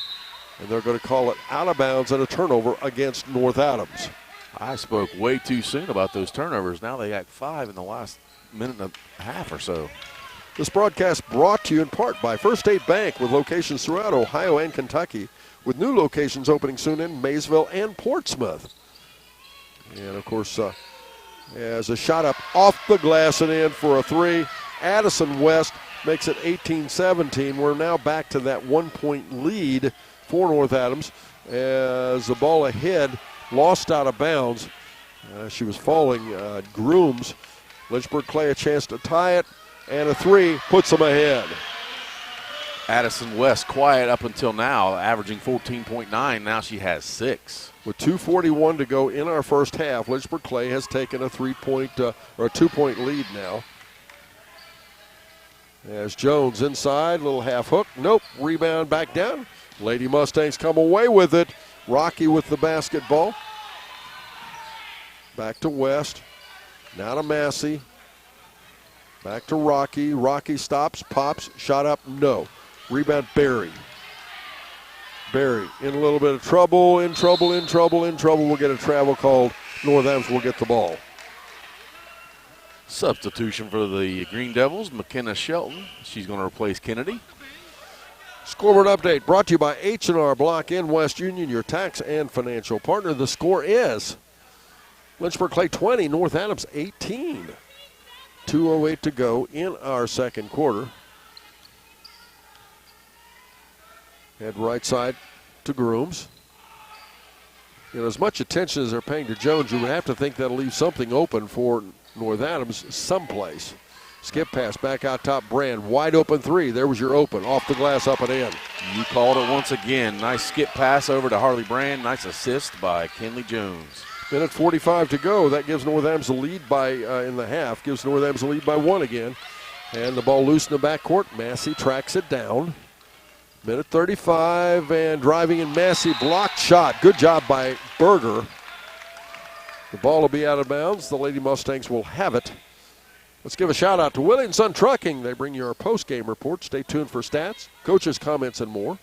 and they're going to call it out of bounds and a turnover against North Adams. I spoke way too soon about those turnovers. Now they got 5 in the last minute and a half or so. This broadcast brought to you in part by First State Bank, with locations throughout Ohio and Kentucky, with new locations opening soon in Maysville and Portsmouth. And, of course, as a shot up off the glass and in for a 3, Addison West makes it 18-17. We're now back to that 1-point lead for North Adams as the ball ahead lost out of bounds. She was falling. Grooms. Lynchburg-Clay a chance to tie it, and a 3 puts them ahead. Addison West quiet up until now, averaging 14.9. Now she has 6. With 2:41 to go in our first half, Lynchburg-Clay has taken a 3-point or a 2-point lead now. As Jones inside, little half hook. Nope, rebound back down. Lady Mustangs come away with it. Rocky with the basketball. Back to West. Now to Massey. Back to Rocky. Rocky stops, pops, shot up, no. Rebound, Barry. Barry in a little bit of trouble, in trouble. We'll get a travel called. North Adams will get the ball. Substitution for the Green Devils, McKenna Shelton. She's going to replace Kennedy. Scoreboard update brought to you by H&R Block in West Union, your tax and financial partner. The score is Lynchburg-Clay 20, North Adams 18. 2:08 to go in our second quarter. Head right side to Grooms. You know, as much attention as they're paying to Jones, you would have to think that'll leave something open for North Adams someplace. Skip pass back out top. Brand wide open three. There was your open off the glass, up and in. You called it once again. Nice skip pass over to Harley Brand. Nice assist by Kenley Jones. Minute 45 to go. That gives North Adams a lead by in the half. Gives North Adams a lead by one again. And the ball loose in the backcourt. Massey tracks it down. Minute 35 and driving in Massey. Blocked shot. Good job by Berger. The ball will be out of bounds. The Lady Mustangs will have it. Let's give a shout out to Willie & Son Trucking. They bring you our post-game report. Stay tuned for stats, coaches' comments, and more.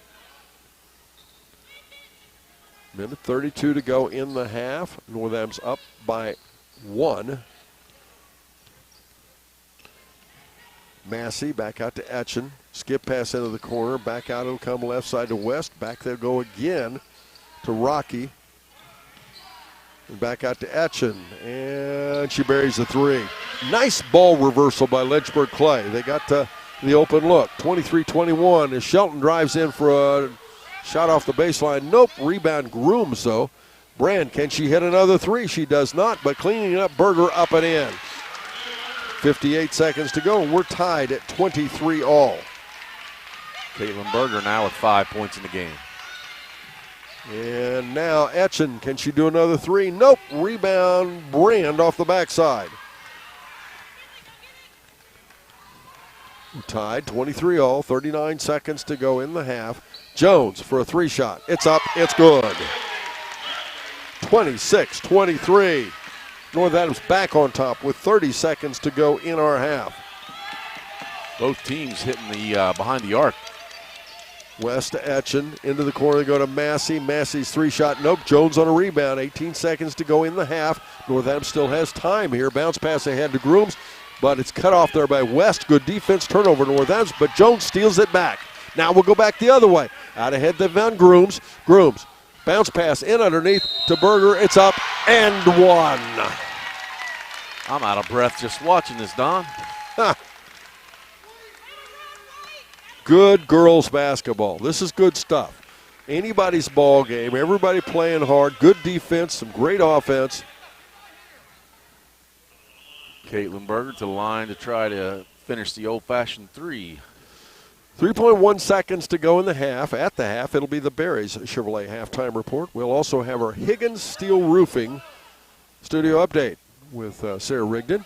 Minute 32 to go in the half. North Adams up by one. Massey back out to Etchen. Skip pass into the corner. Back out it'll come left side to West. Back they'll go again to Rocky. And back out to Etchen. And she buries the three. Nice ball reversal by Lynchburg-Clay. They got the open look. 23-21 as Shelton drives in for a shot off the baseline. Nope. Rebound Grooms, though. Brand, can she hit another three? She does not, but cleaning it up, Berger up and in. 58 seconds to go, and we're tied at 23 all. Caitlin Berger now with 5 points in the game. And now Etchen, can she do another three? Nope. Rebound Brand off the backside. We're tied 23 all, 39 seconds to go in the half. Jones for a three shot. It's up, it's good. 26-23. North Adams back on top with 30 seconds to go in our half. Both teams hitting the behind the arc. West to Etchen, into the corner, they go to Massey. Massey's three shot, nope. Jones on a rebound, 18 seconds to go in the half. North Adams still has time here. Bounce pass ahead to Grooms, but it's cut off there by West. Good defense, turnover North Adams, but Jones steals it back. Now we'll go back the other way. Out ahead they found Grooms. Grooms, bounce pass in underneath to Berger. It's up and one. I'm out of breath just watching this, Don. Good girls basketball. This is good stuff. Anybody's ball game. Everybody playing hard. Good defense. Some great offense. Caitlin Berger to the line to try to finish the old-fashioned three. 3.1 seconds to go in the half. At the half, it'll be the Berries Chevrolet halftime report. We'll also have our Higgins Steel Roofing studio update with Sarah Rigdon.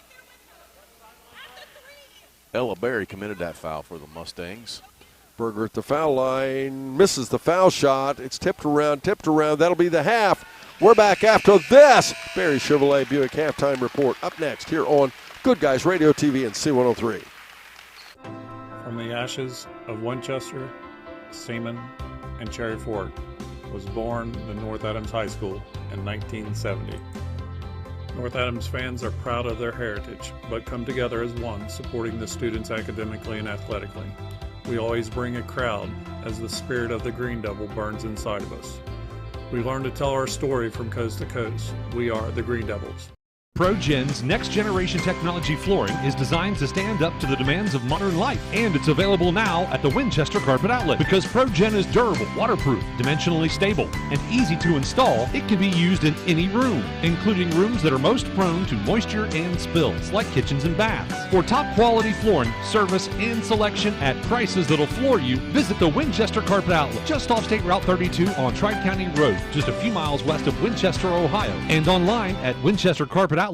Ella Berry committed that foul for the Mustangs. Berger at the foul line, misses the foul shot. It's tipped around. That'll be the half. We're back after this. Berry Chevrolet Buick halftime report up next here on Good Guys Radio TV and C103. From the ashes of Winchester, Seaman, and Cherry Fork was born the North Adams High School in 1970. North Adams fans are proud of their heritage, but come together as one, supporting the students academically and athletically. We always bring a crowd as the spirit of the Green Devil burns inside of us. We learn to tell our story from coast to coast. We are the Green Devils. ProGen's next-generation technology flooring is designed to stand up to the demands of modern life, and it's available now at the Winchester Carpet Outlet. Because ProGen is durable, waterproof, dimensionally stable, and easy to install, it can be used in any room, including rooms that are most prone to moisture and spills, like kitchens and baths. For top-quality flooring, service, and selection at prices that'll floor you, visit the Winchester Carpet Outlet, just off State Route 32 on Tri-County Road, just a few miles west of Winchester, Ohio, and online at winchestercarpetoutlet.com.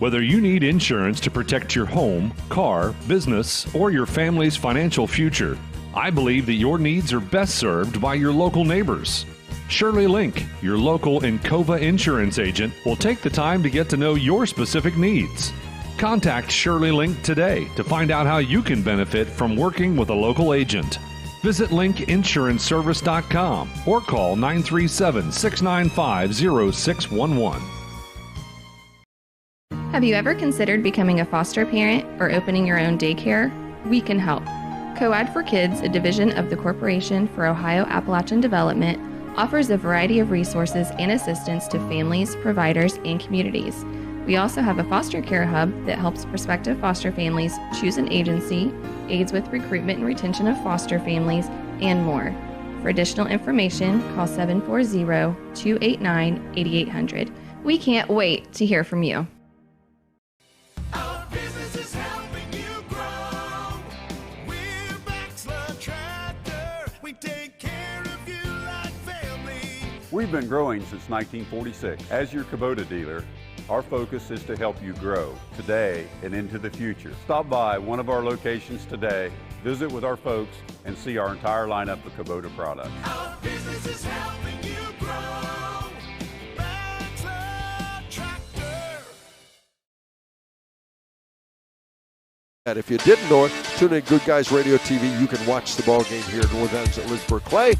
Whether you need insurance to protect your home, car, business, or your family's financial future, I believe that your needs are best served by your local neighbors. Shirley Link, your local Encova insurance agent, will take the time to get to know your specific needs. Contact Shirley Link today to find out how you can benefit from working with a local agent. Visit linkinsuranceservice.com or call 937-695-0611. Have you ever considered becoming a foster parent or opening your own daycare? We can help. COAD for Kids, a division of the Corporation for Ohio Appalachian Development, offers a variety of resources and assistance to families, providers, and communities. We also have a foster care hub that helps prospective foster families choose an agency, aids with recruitment and retention of foster families, and more. For additional information, call 740-289-8800. We can't wait to hear from you. Our business is helping you grow. We're Baxler Tractor. We take care of you like family. We've been growing since 1946. As your Kubota dealer, our focus is to help you grow today and into the future. Stop by one of our locations today, visit with our folks, and see our entire lineup of Kubota products. Our business is helping you grow. Baxler Tractor. And if you didn't know it, tune in Good Guys Radio TV. You can watch the ball game here in North Adams at Lynchburg-Clay.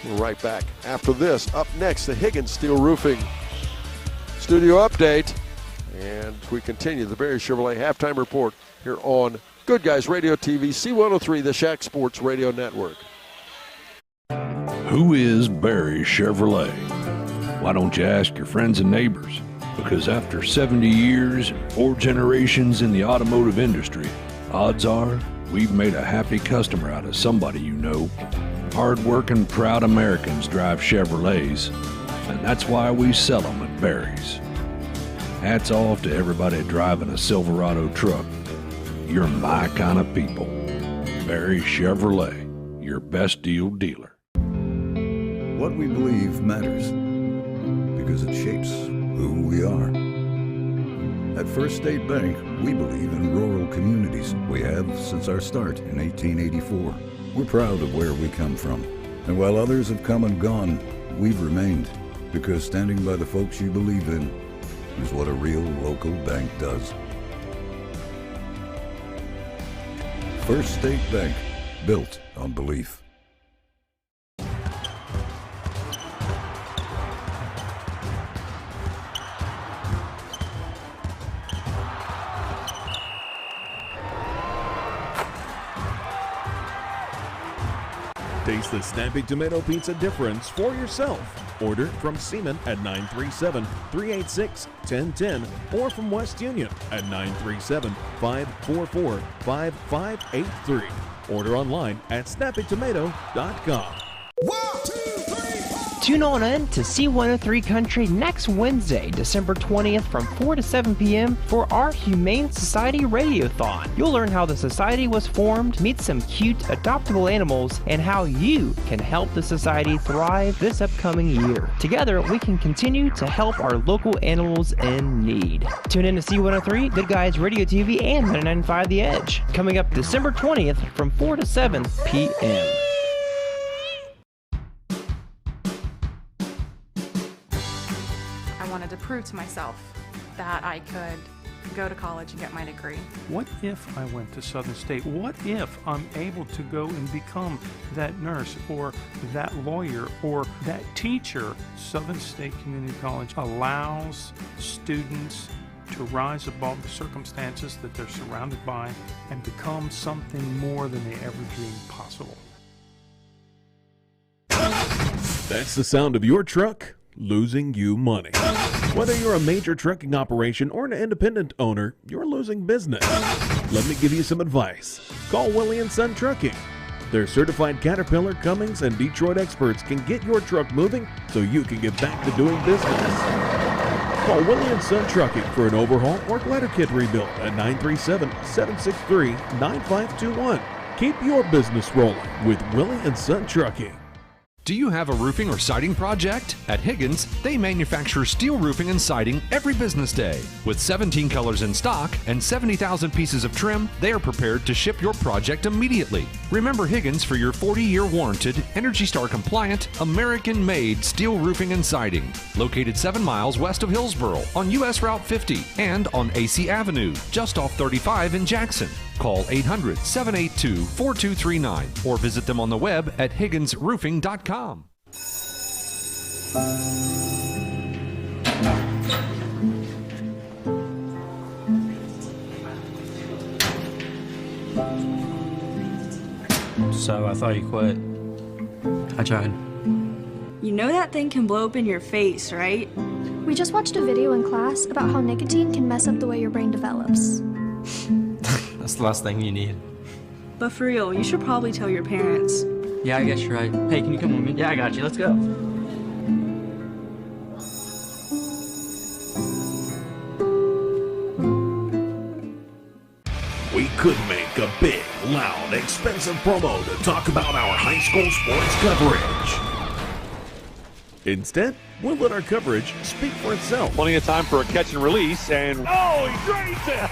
We're right back after this. Up next, the Higgins Steel Roofing Studio Update. And we continue the Barry Chevrolet Halftime Report here on Good Guys Radio TV, C103, the Shack Sports Radio Network. Who is Barry Chevrolet? Why don't you ask your friends and neighbors? Because after 70 years and 4 generations in the automotive industry, odds are we've made a happy customer out of somebody you know. Hard-working, proud Americans drive Chevrolets, and that's why we sell them at Barry's. Hats off to everybody driving a Silverado truck. You're my kind of people. Barry Chevrolet, your best deal dealer. What we believe matters because it shapes who we are. At First State Bank, we believe in rural communities. We have since our start in 1884. We're proud of where we come from. And while others have come and gone, we've remained, because standing by the folks you believe in is what a real local bank does. First State Bank, built on belief. Taste the snappy tomato pizza difference for yourself. Order from Seaman at 937-386-1010 or from West Union at 937-544-5583. Order online at snappytomato.com. Tune on in to C103 Country next Wednesday, December 20th from 4 to 7 p.m. for our Humane Society Radiothon. You'll learn how the society was formed, meet some cute adoptable animals, and how you can help the society thrive this upcoming year. Together, we can continue to help our local animals in need. Tune in to C103, Good Guys Radio TV, and 99.5 The Edge. Coming up December 20th from 4 to 7 p.m. To prove to myself that I could go to college and get my degree. What if I went to Southern State? What if I'm able to go and become that nurse or that lawyer or that teacher? Southern State Community College allows students to rise above the circumstances that they're surrounded by and become something more than they ever dreamed possible. That's the sound of your truck losing you money. Whether you're a major trucking operation or an independent owner, you're losing business. Let me give you some advice. Call Willie & Son Trucking. Their certified Caterpillar, Cummins, and Detroit experts can get your truck moving so you can get back to doing business. Call Willie & Son Trucking for an overhaul or glider kit rebuild at 937-763-9521. Keep your business rolling with Willie & Son Trucking. Do you have a roofing or siding project? At Higgins, they manufacture steel roofing and siding every business day. With 17 colors in stock and 70,000 pieces of trim, they are prepared to ship your project immediately. Remember Higgins for your 40-year warranted, Energy Star compliant, American-made steel roofing and siding. Located 7 miles west of Hillsboro on US Route 50 and on AC Avenue, just off 35 in Jackson. Call 800-782-4239 or visit them on the web at higginsroofing.com. So I thought you quit. I tried. You know that thing can blow up in your face, right? We just watched a video in class about how nicotine can mess up the way your brain develops. That's the last thing you need. But for real, you should probably tell your parents. Yeah, I guess you're right. Hey, can you come with me? Yeah, I got you. Let's go. We could make a big, loud, expensive promo to talk about our high school sports coverage. Instead, we'll let our coverage speak for itself. Plenty of time for a catch and release, and oh, he drains it!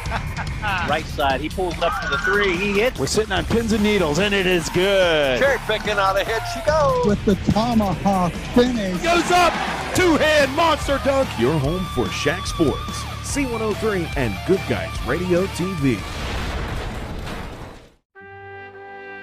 Right side, he pulls up for the three, he hits. We're sitting on pins and needles, and it is good. Cherry picking out ahead she goes. With the tomahawk finish. Goes up! Two-hand monster dunk. Your home for Shack Sports, C103, and Good Guys Radio TV.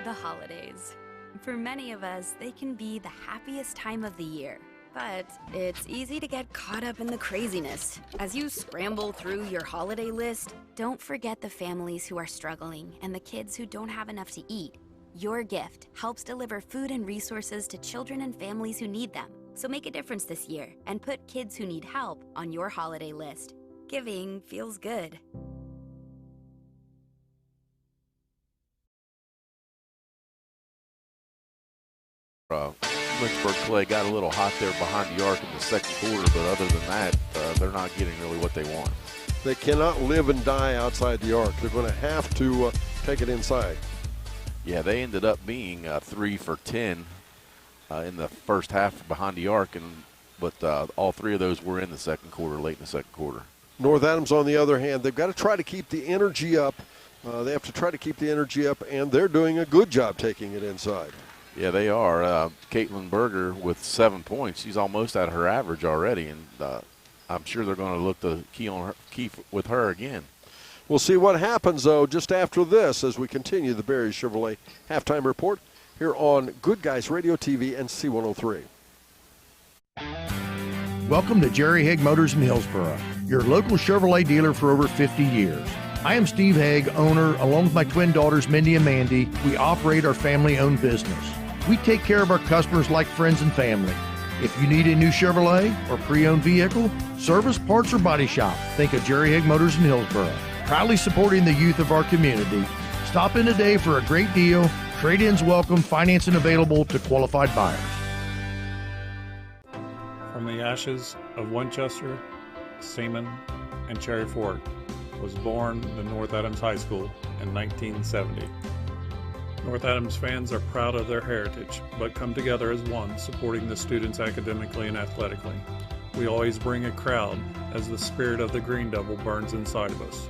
The holidays. For many of us, they can be the happiest time of the year. But it's easy to get caught up in the craziness. As you scramble through your holiday list, don't forget the families who are struggling and the kids who don't have enough to eat. Your gift helps deliver food and resources to children and families who need them. So make a difference this year and put kids who need help on your holiday list. Giving feels good. Lynchburg-Clay got a little hot there behind the arc in the second quarter, but other than that, they're not getting really what they want. They cannot live and die outside the arc. They're going to have to take it inside. Yeah, they ended up being 3 for 10 in the first half behind the arc, but all 3 of those were in the second quarter, late in the second quarter. North Adams, on the other hand, they've got to try to keep the energy up. They have to try to keep the energy up, and they're doing a good job taking it inside. Yeah, they are. Caitlin Berger with 7 points. She's almost at her average already, and I'm sure they're going to look to key with her again. We'll see what happens, though, just after this as we continue the Barry Chevrolet halftime report here on Good Guys Radio TV and C103. Welcome to Jerry Haig Motors in Hillsboro, your local Chevrolet dealer for over 50 years. I am Steve Haig, owner, along with my twin daughters, Mindy and Mandy. We operate our family-owned business. We take care of our customers like friends and family. If you need a new Chevrolet or pre-owned vehicle, service, parts, or body shop, think of Jerry Haig Motors in Hillsboro. Proudly supporting the youth of our community. Stop in today for a great deal. Trade-ins welcome, financing available to qualified buyers. From the ashes of Winchester, Seaman, and Cherry Fork was born the North Adams High School in 1970. North Adams fans are proud of their heritage, but come together as one, supporting the students academically and athletically. We always bring a crowd as the spirit of the Green Devil burns inside of us.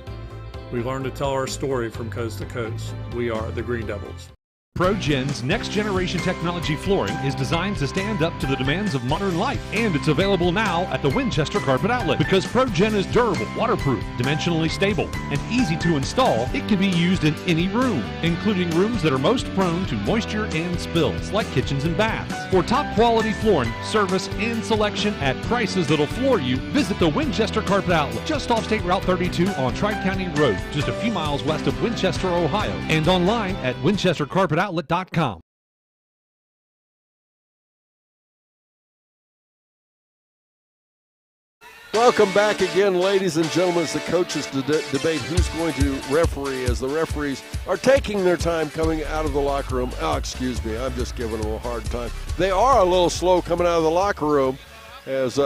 We learn to tell our story from coast to coast. We are the Green Devils. ProGen's next-generation technology flooring is designed to stand up to the demands of modern life, and it's available now at the Winchester Carpet Outlet. Because ProGen is durable, waterproof, dimensionally stable, and easy to install, it can be used in any room, including rooms that are most prone to moisture and spills, like kitchens and baths. For top-quality flooring, service, and selection at prices that'll floor you, visit the Winchester Carpet Outlet, just off State Route 32 on Tri-County Road, just a few miles west of Winchester, Ohio, and online at winchestercarpetoutlet.com. Welcome back again, ladies and gentlemen, as the coaches debate who's going to referee as the referees are taking their time coming out of the locker room. Oh, excuse me, I'm just giving them a hard time. They are a little slow coming out of the locker room as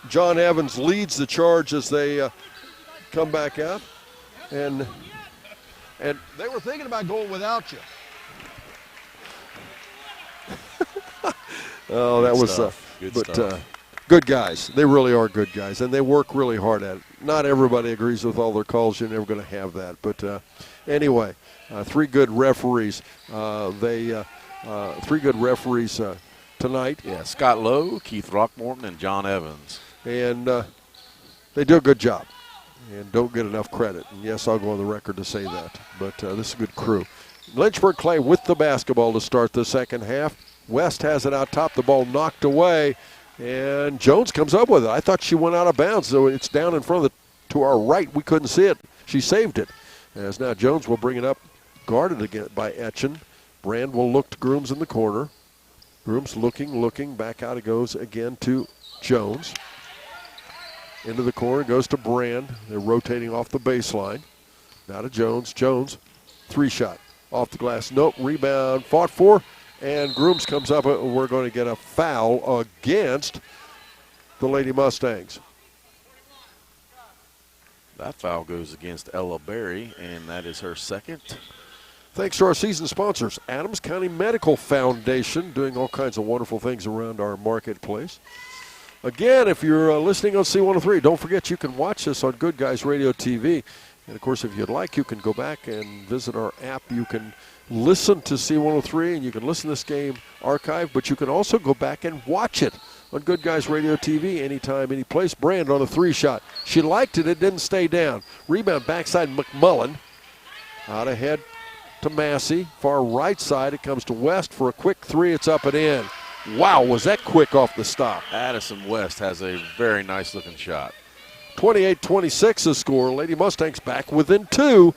John Evans leads the charge as they come back out. And they were thinking about going without you. Oh, that was Good stuff. Good guys. They really are good guys, and they work really hard at it. Not everybody agrees with all their calls. You're never going to have that. But anyway, three good referees. Three good referees tonight. Yeah, Scott Lowe, Keith Rockmorton, and John Evans. And they do a good job and don't get enough credit. And, yes, I'll go on the record to say that. But this is a good crew. Lynchburg-Clay with the basketball to start the second half. West has it out top. The ball knocked away. And Jones comes up with it. I thought she went out of bounds, so it's down in front of to our right. We couldn't see it. She saved it. As now Jones will bring it up, guarded again by Etchen. Brand will look to Grooms in the corner. Grooms looking. Back out it goes again to Jones. Into the corner, goes to Brand. They're rotating off the baseline. Now to Jones. Jones, three-shot. Off the glass. Nope, rebound. Fought for. And Grooms comes up, and we're going to get a foul against the Lady Mustangs. That foul goes against Ella Berry, and that is her second. Thanks to our season sponsors, Adams County Medical Foundation, doing all kinds of wonderful things around our marketplace. Again, if you're listening on C103, don't forget you can watch this on Good Guys Radio TV. And, of course, if you'd like, you can go back and visit our app. You can listen to C103, and you can listen to this game archive, but you can also go back and watch it on Good Guys Radio TV anytime, any place. Brand on a three-shot. She liked it. It didn't stay down. Rebound backside McMullen. Out ahead to Massey. Far right side, it comes to West for a quick three. It's up and in. Wow, was that quick off the stop. Addison West has a very nice-looking shot. 28-26 the score. Lady Mustangs back within two.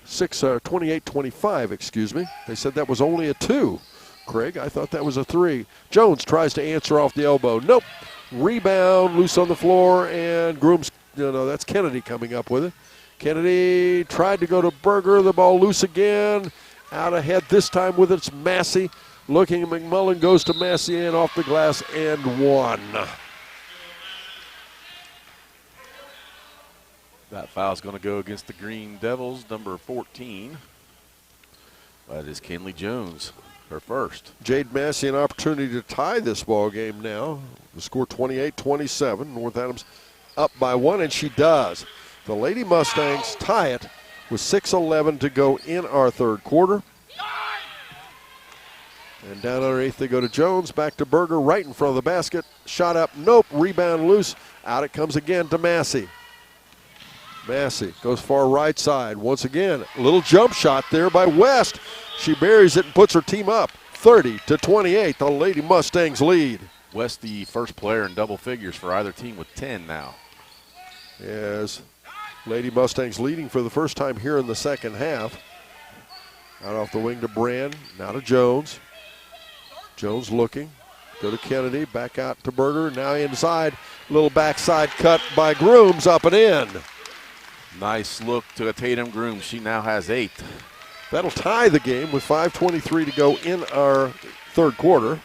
28-25, excuse me. They said that was only a two. Craig, I thought that was a three. Jones tries to answer off the elbow. Nope. Rebound, loose on the floor, and Grooms, that's Kennedy coming up with it. Kennedy tried to go to Berger. The ball loose again. Out ahead this time with it's Massey. Looking at McMullen, goes to Massey and off the glass and one. That foul's going to go against the Green Devils, number 14. That is Kenley Jones, her first. Jade Massey an opportunity to tie this ball game now. The score 28-27. North Adams up by one, and she does. The Lady Mustangs tie it with 6:11 to go in our third quarter. And down underneath they go to Jones, back to Berger, right in front of the basket. Shot up, nope, rebound loose. Out it comes again to Massey. Massey goes far right side. Once again, a little jump shot there by West. She buries it and puts her team up 30-28. The Lady Mustangs lead. West the first player in double figures for either team with 10 now. As Lady Mustangs leading for the first time here in the second half. Out off the wing to Brand, now to Jones. Jones looking, go to Kennedy, back out to Berger, now inside. Little backside cut by Grooms, up and in. Nice look to Tatum Grooms. She now has 8. That'll tie the game with 5:23 to go in our third quarter.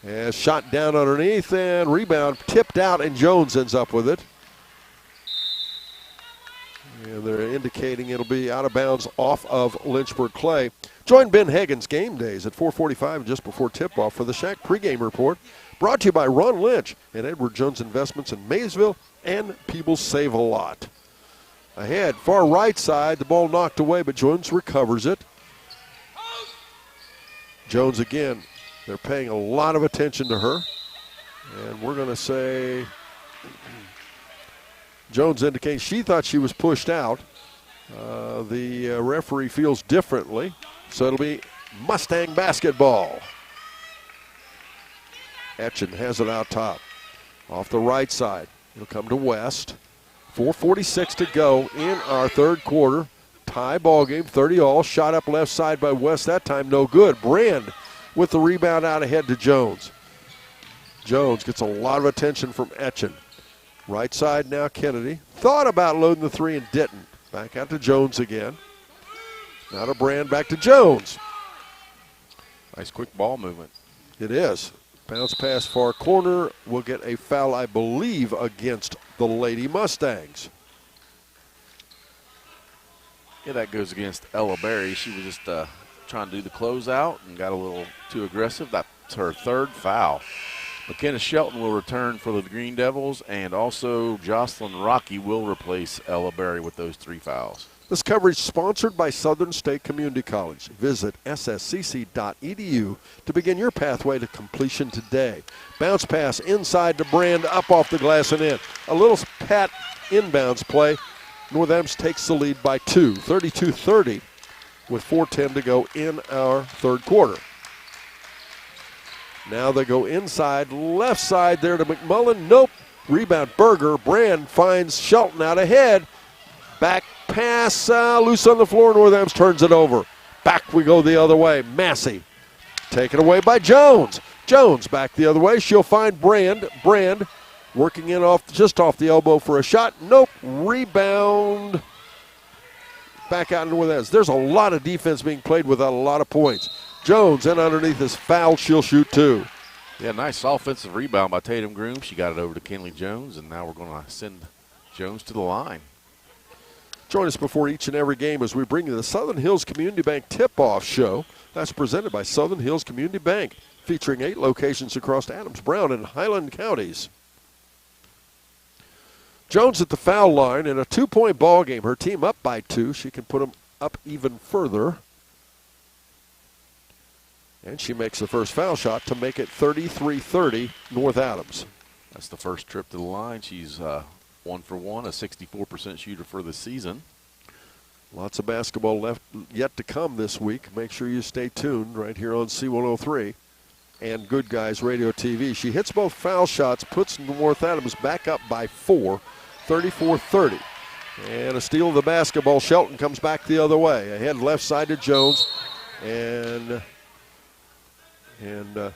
As shot down underneath and rebound tipped out, and Jones ends up with it. And they're indicating it'll be out of bounds off of Lynchburg-Clay. Join Ben Hagen's Game Days at 4:45 just before tip-off for the Shack pregame report. Brought to you by Ron Lynch and Edward Jones Investments in Maysville and Peebles Save a Lot. Ahead, far right side, the ball knocked away, but Jones recovers it. Jones again, they're paying a lot of attention to her. And we're going to say Jones indicates she thought she was pushed out. The referee feels differently, so it'll be Mustang basketball. Etchen has it out top. Off the right side, it'll come to West. 4:46 to go in our third quarter. Tie ball game, 30-all. Shot up left side by West, that time no good. Brand with the rebound out ahead to Jones. Jones gets a lot of attention from Etchen. Right side now, Kennedy. Thought about loading the three and didn't. Back out to Jones again. Now to Brand, back to Jones. Nice quick ball movement. It is. Bounce pass far corner. We'll get a foul, I believe, against the Lady Mustangs. Yeah, that goes against Ella Berry. She was just trying to do the closeout and got a little too aggressive. That's her third foul. McKenna Shelton will return for the Green Devils, and also Jocelyn Rocky will replace Ella Berry with those 3 fouls. This coverage is sponsored by Southern State Community College. Visit sscc.edu to begin your pathway to completion today. Bounce pass inside to Brand, up off the glass and in. A little pat inbounds play. North Adams takes the lead by 2, 32-30, with 4:10 to go in our third quarter. Now they go inside, left side there to McMullen. Nope. Rebound Berger. Brand finds Shelton out ahead. Back pass loose on the floor. North Adams turns it over. Back we go the other way. Massey taken away by Jones. Jones back the other way. She'll find Brand. Brand working in just off the elbow for a shot. Nope. Rebound. Back out into North Adams. There's a lot of defense being played without a lot of points. Jones in underneath is fouled. She'll shoot 2. Yeah, nice offensive rebound by Tatum Groom. She got it over to Kenley Jones, and now we're going to send Jones to the line. Join us before each and every game as we bring you the Southern Hills Community Bank Tip-Off Show. That's presented by Southern Hills Community Bank, featuring 8 locations across Adams, Brown, and Highland counties. Jones at the foul line in a 2-point ball game. Her team up by 2. She can put them up even further. And she makes the first foul shot to make it 33-30 North Adams. That's the first trip to the line. She's 1 for 1, a 64% shooter for the season. Lots of basketball left yet to come this week. Make sure you stay tuned right here on C103 and Good Guys Radio TV. She hits both foul shots, puts North Adams back up by 4, 34-30. And a steal of the basketball. Shelton comes back the other way. Ahead left side to Jones. And it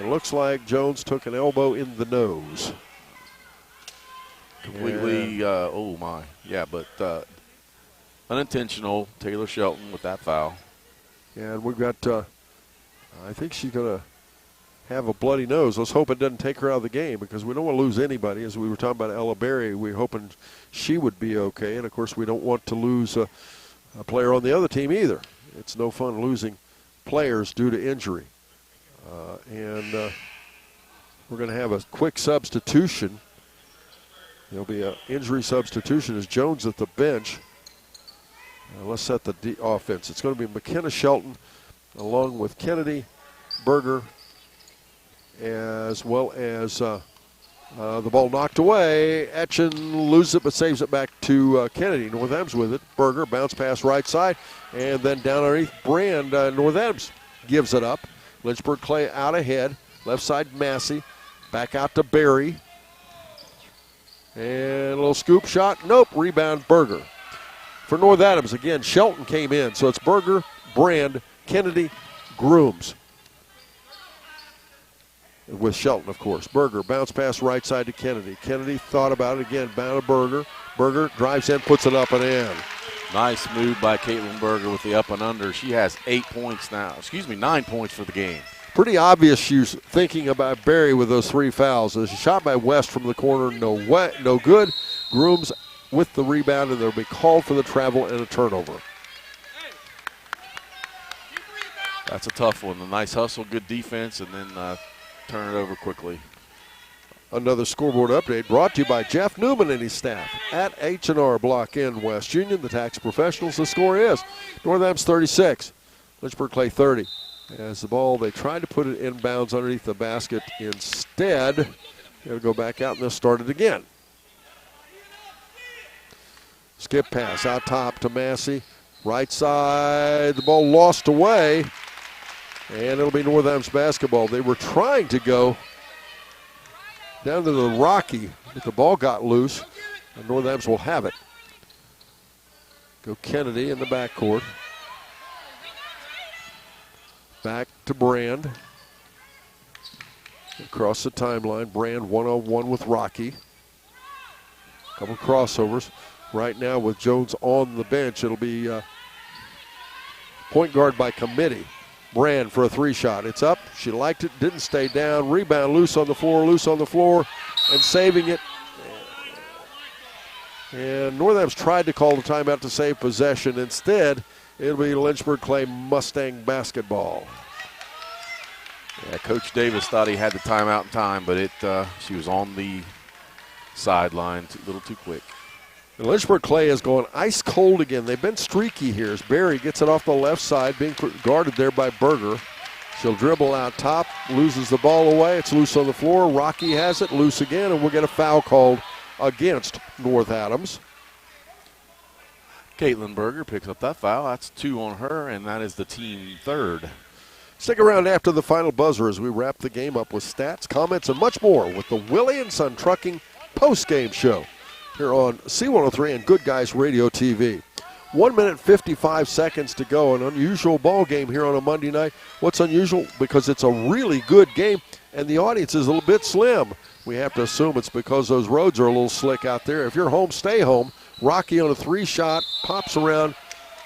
looks like Jones took an elbow in the nose. Completely, oh my. Yeah, but unintentional. Taylor Shelton with that foul. Yeah, and we've got, I think she's going to have a bloody nose. Let's hope it doesn't take her out of the game because we don't want to lose anybody. As we were talking about Ella Berry, we're hoping she would be okay. And, of course, we don't want to lose a player on the other team either. It's no fun losing players due to injury. We're going to have a quick substitution. There'll be an injury substitution as Jones at the bench. Let's set the offense. It's going to be McKenna Shelton along with Kennedy, Berger, as well as the ball knocked away. Etchen loses it but saves it back to Kennedy. North Adams with it. Berger, bounce pass right side, and then down underneath Brand. North Adams gives it up. Lynchburg-Clay out ahead. Left side Massey. Back out to Berry. And a little scoop shot. Nope. Rebound Berger. For North Adams, again, Shelton came in. So it's Berger, Brand, Kennedy, Grooms. With Shelton, of course. Berger, bounce pass right side to Kennedy. Kennedy thought about it again. Bound to Berger. Berger drives in, puts it up and in. Nice move by Caitlin Berger with the up and under. She has 8 points now. 9 points for the game. Pretty obvious she was thinking about Berry with those 3 fouls. There's a shot by West from the corner, no good. Grooms with the rebound, and they'll be called for the travel and a turnover. That's a tough one. A nice hustle, good defense, and then turn it over quickly. Another scoreboard update brought to you by Jeff Newman and his staff at H&R Block in West Union. The tax professionals. The score is North Adams 36, Lynchburg-Clay 30. As the ball, they tried to put it inbounds underneath the basket. Instead, they'll go back out and they'll start it again. Skip pass out top to Massey. Right side, the ball lost away. And it'll be North Adams basketball. They were trying to go down to the Rocky, but the ball got loose, and North Adams will have it. Go Kennedy in the backcourt. Back to Brand. Across the timeline, Brand one-on-one with Rocky. Couple crossovers. Right now with Jones on the bench, it'll be point guard by committee. Brand for a 3-shot. It's up. She liked it. Didn't stay down. Rebound loose on the floor, and saving it. And North Adams tried to call the timeout to save possession. Instead, it'll be Lynchburg-Clay Mustang basketball. Yeah, Coach Davis thought he had the timeout in time, but she was on the sideline a little too quick. And Lynchburg-Clay has gone ice cold again. They've been streaky here as Barry gets it off the left side, being guarded there by Berger. She'll dribble out top, loses the ball away. It's loose on the floor. Rocky has it, loose again, and we'll get a foul called against North Adams. Caitlin Berger picks up that foul. That's 2 on her, and that is the team third. Stick around after the final buzzer as we wrap the game up with stats, comments, and much more with the Willie & Son Trucking post-game show here on C103 and Good Guys Radio TV. 1 minute 55 seconds to go. An unusual ball game here on a Monday night. What's unusual? Because it's a really good game, and the audience is a little bit slim. We have to assume it's because those roads are a little slick out there. If you're home, stay home. Rocky on a 3-shot, pops around,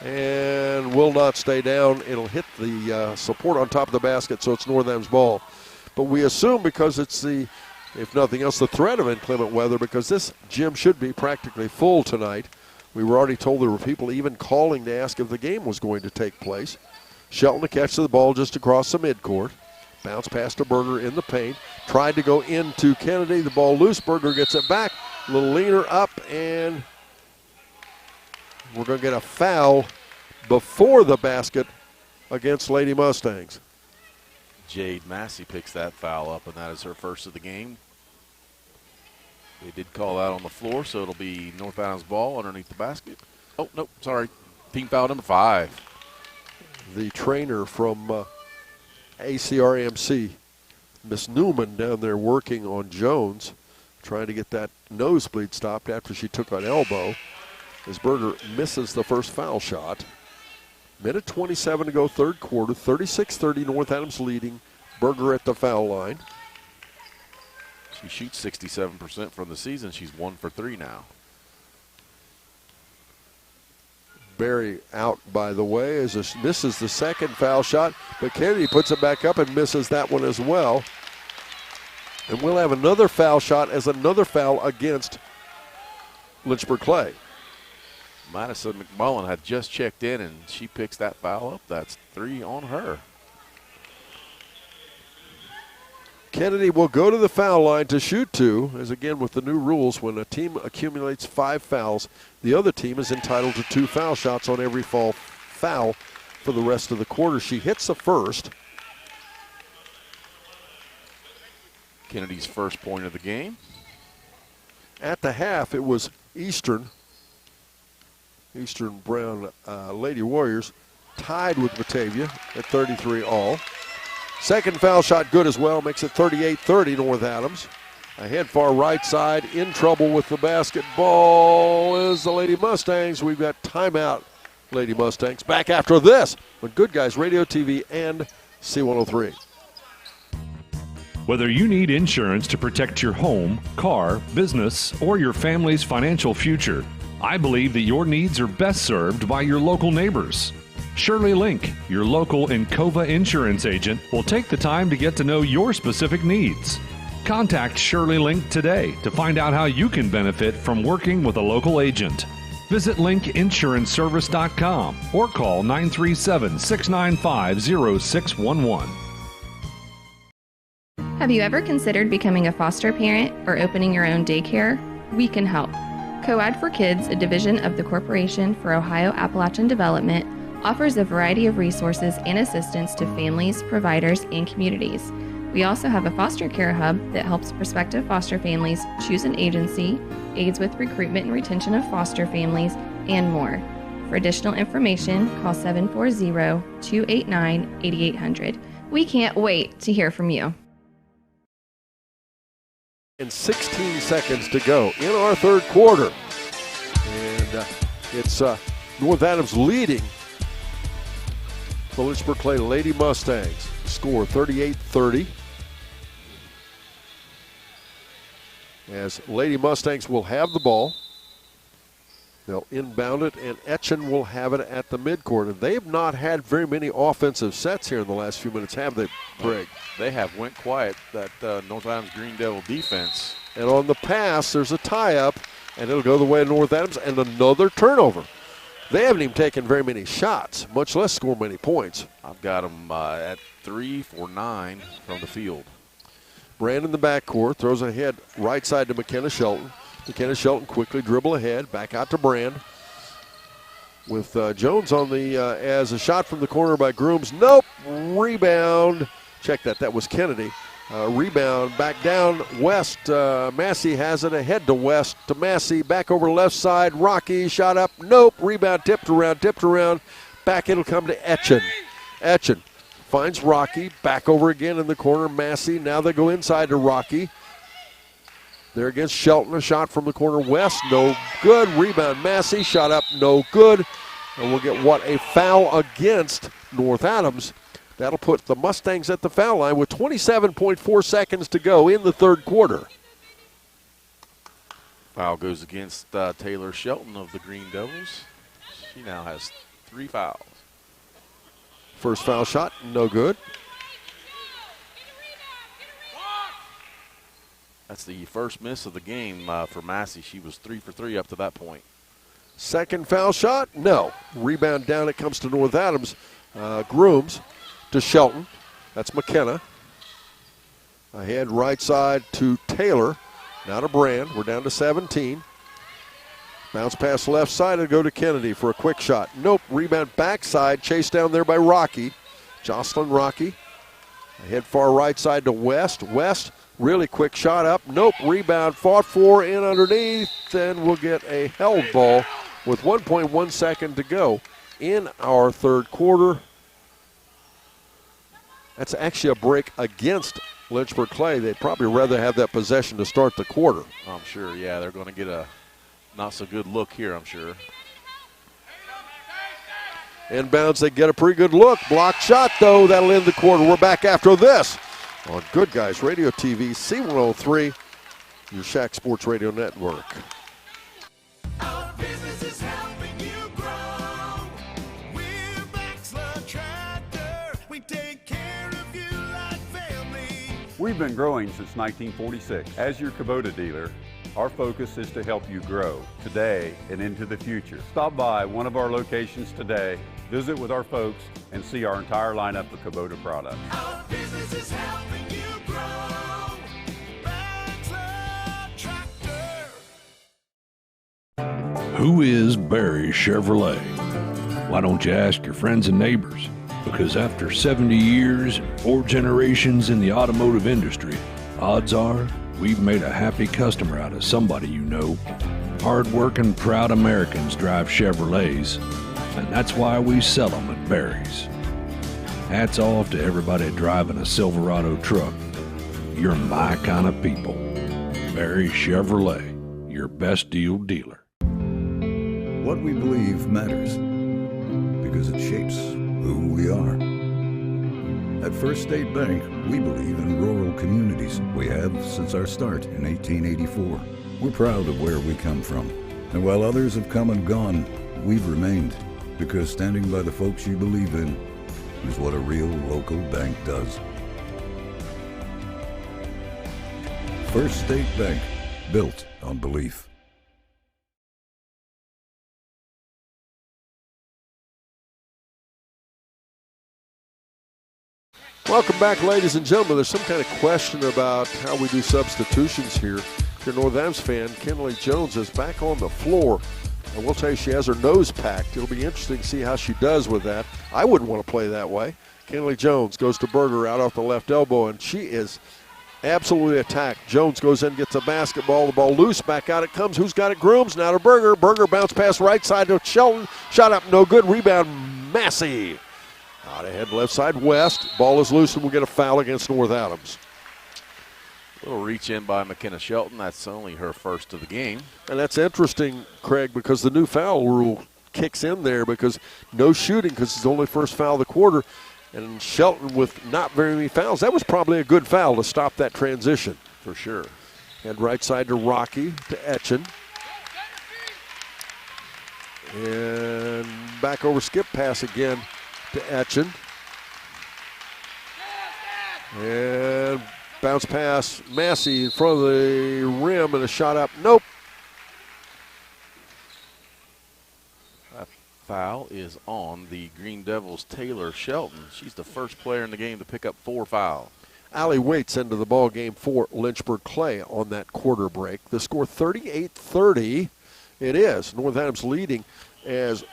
and will not stay down. It'll hit the support on top of the basket, so it's North Adams ball. But we assume because it's the, if nothing else, the threat of inclement weather, because this gym should be practically full tonight. We were already told there were people even calling to ask if the game was going to take place. Shelton to catch the ball just across the midcourt. Bounce pass to Berger in the paint. Tried to go into Kennedy. The ball loose. Berger gets it back. A little leaner up, and we're going to get a foul before the basket against Lady Mustangs. Jade Massey picks that foul up, and that is her first of the game. They did call out on the floor, so it'll be North Adams ball underneath the basket. Oh, no, sorry. Team foul number 5. The trainer from ACRMC, Miss Newman, down there working on Jones, trying to get that nosebleed stopped after she took an elbow. As Berger misses the first foul shot. Minute 27 to go, third quarter, 36-30, North Adams leading. Berger at the foul line. She shoots 67% from the season. She's 1 for 3 now. Barry out, by the way, as misses the second foul shot, but Kennedy puts it back up and misses that one as well. And we'll have another foul shot as another foul against Lynchburg-Clay. Madison McMullen had just checked in, and she picks that foul up. That's 3 on her. Kennedy will go to the foul line to shoot 2, as again with the new rules, when a team accumulates 5 fouls, the other team is entitled to 2 foul shots on every foul for the rest of the quarter. She hits the first. Kennedy's first point of the game. At the half, it was Eastern Brown Lady Warriors tied with Batavia at 33 all. Second foul shot good as well, makes it 38-30 North Adams. Ahead far right side, in trouble with the basketball is the Lady Mustangs. We've got timeout, Lady Mustangs. Back after this on Good Guys Radio TV and C103. Whether you need insurance to protect your home, car, business, or your family's financial future, I believe that your needs are best served by your local neighbors. Shirley Link, your local Encova insurance agent, will take the time to get to know your specific needs. Contact Shirley Link today to find out how you can benefit from working with a local agent. Visit linkinsuranceservice.com or call 937-695-0611. Have you ever considered becoming a foster parent or opening your own daycare? We can help. COAD for Kids, a division of the Corporation for Ohio Appalachian Development, offers a variety of resources and assistance to families, providers, and communities. We also have a foster care hub that helps prospective foster families choose an agency, aids with recruitment and retention of foster families, and more. For additional information, call 740-289-8800. We can't wait to hear from you. And 16 seconds to go in our third quarter. And it's North Adams leading the Lynchburg-Clay Lady Mustangs. Score 38-30. As Lady Mustangs will have the ball. They'll inbound it, and Etchen will have it at the midcourt. And they have not had very many offensive sets here in the last few minutes, have they, Greg? They have went quiet, that North Adams Green Devil defense. And on the pass, there's a tie-up. and it'll go the way of North Adams, and another turnover. They haven't even taken very many shots, much less score many points. I've got them at 3 for 9 from the field. Brand in the backcourt, throws ahead right side to McKenna Shelton. McKenna Shelton quickly dribble ahead, back out to Brand. With Jones on the, as a shot from the corner by Grooms. Nope, rebound. Check that, that was Kennedy. Rebound back down West. Massey has it ahead to West to Massey. Back over left side. Rocky shot up. Nope. Rebound tipped around. Back it'll come to Etchen. Etchen finds Rocky. Back over again in the corner. Massey. Now they go inside to Rocky. There against Shelton. A shot from the corner. West. No good. Rebound Massey. Shot up. No good. And we'll get what? A foul against North Adams. That'll put the Mustangs at the foul line with 27.4 seconds to go in the third quarter. Foul goes against Taylor Shelton of the Green Devils. She now has 3 fouls. First foul shot, no good. That's the first miss of the game for Massey. She was 3 for 3 up to that point. Second foul shot, no. Rebound down, it comes to North Adams. Grooms to Shelton. That's McKenna. Ahead right side to Taylor. Now to Brand. We're down to 17. Bounce pass left side and go to Kennedy for a quick shot. Nope. Rebound backside. Chased down there by Rocky. Jocelyn Rocky. Ahead far right side to West. West, really quick shot up. Nope. Rebound fought for in underneath. Then we'll get a held ball with 1.1 second to go in our third quarter. That's actually a break against Lynchburg-Clay. They'd probably rather have that possession to start the quarter. I'm sure, yeah. They're going to get a not so good look here, I'm sure. Inbounds, they get a pretty good look. Block shot, though. That'll end the quarter. We're back after this on Good Guys Radio TV, C103, your Shack Sports Radio Network. Our business is helping you grow. We're Baxler Tractor. We take care of you like family. We've been growing since 1946. As your Kubota dealer, our focus is to help you grow today and into the future. Stop by one of our locations today, visit with our folks, and see our entire lineup of Kubota products. Our business is helping you grow. Baxler Tractor. Who is Barry Chevrolet? Why don't you ask your friends and neighbors? Because after 70 years and 4 generations in the automotive industry, odds are we've made a happy customer out of somebody you know. Hard-working, proud Americans drive Chevrolets, and that's why we sell them at Barry's. Hats off to everybody driving a Silverado truck. You're my kind of people. Barry Chevrolet, your best deal dealer. What we believe matters because it shapes who we are. At First State Bank, we believe in rural communities. We have since our start in 1884. We're proud of where we come from. And while others have come and gone, we've remained, because standing by the folks you believe in is what a real local bank does. First State Bank, built on belief. Welcome back, ladies and gentlemen. There's some kind of question about how we do substitutions here. If you're a North Adams fan, Kenley Jones is back on the floor. And we'll tell you she has her nose packed. It'll be interesting to see how she does with that. I wouldn't want to play that way. Kenley Jones goes to Berger out off the left elbow, and she is absolutely attacked. Jones goes in, gets a basketball, the ball loose, back out it comes. Who's got it? Grooms, now to Berger. Berger bounce pass right side to Shelton. Shot up, no good. Rebound, Massey. Out ahead, left side, West. Ball is loose, and we'll get a foul against North Adams. A little reach in by McKenna Shelton. That's only her first of the game. And that's interesting, Craig, because the new foul rule kicks in there because no shooting because it's only first foul of the quarter. And Shelton with not very many fouls. That was probably a good foul to stop that transition. For sure. Head right side to Rocky, to Etchen. And back over skip pass again to Etchen. And bounce pass, Massey in front of the rim and a shot up. Nope. is on the Green Devils' Taylor Shelton. She's the first player in the game to pick up 4 fouls. Allie Waits into the ball game for Lynchburg-Clay on that quarter break. The score 38-30. It is. North Adams leading as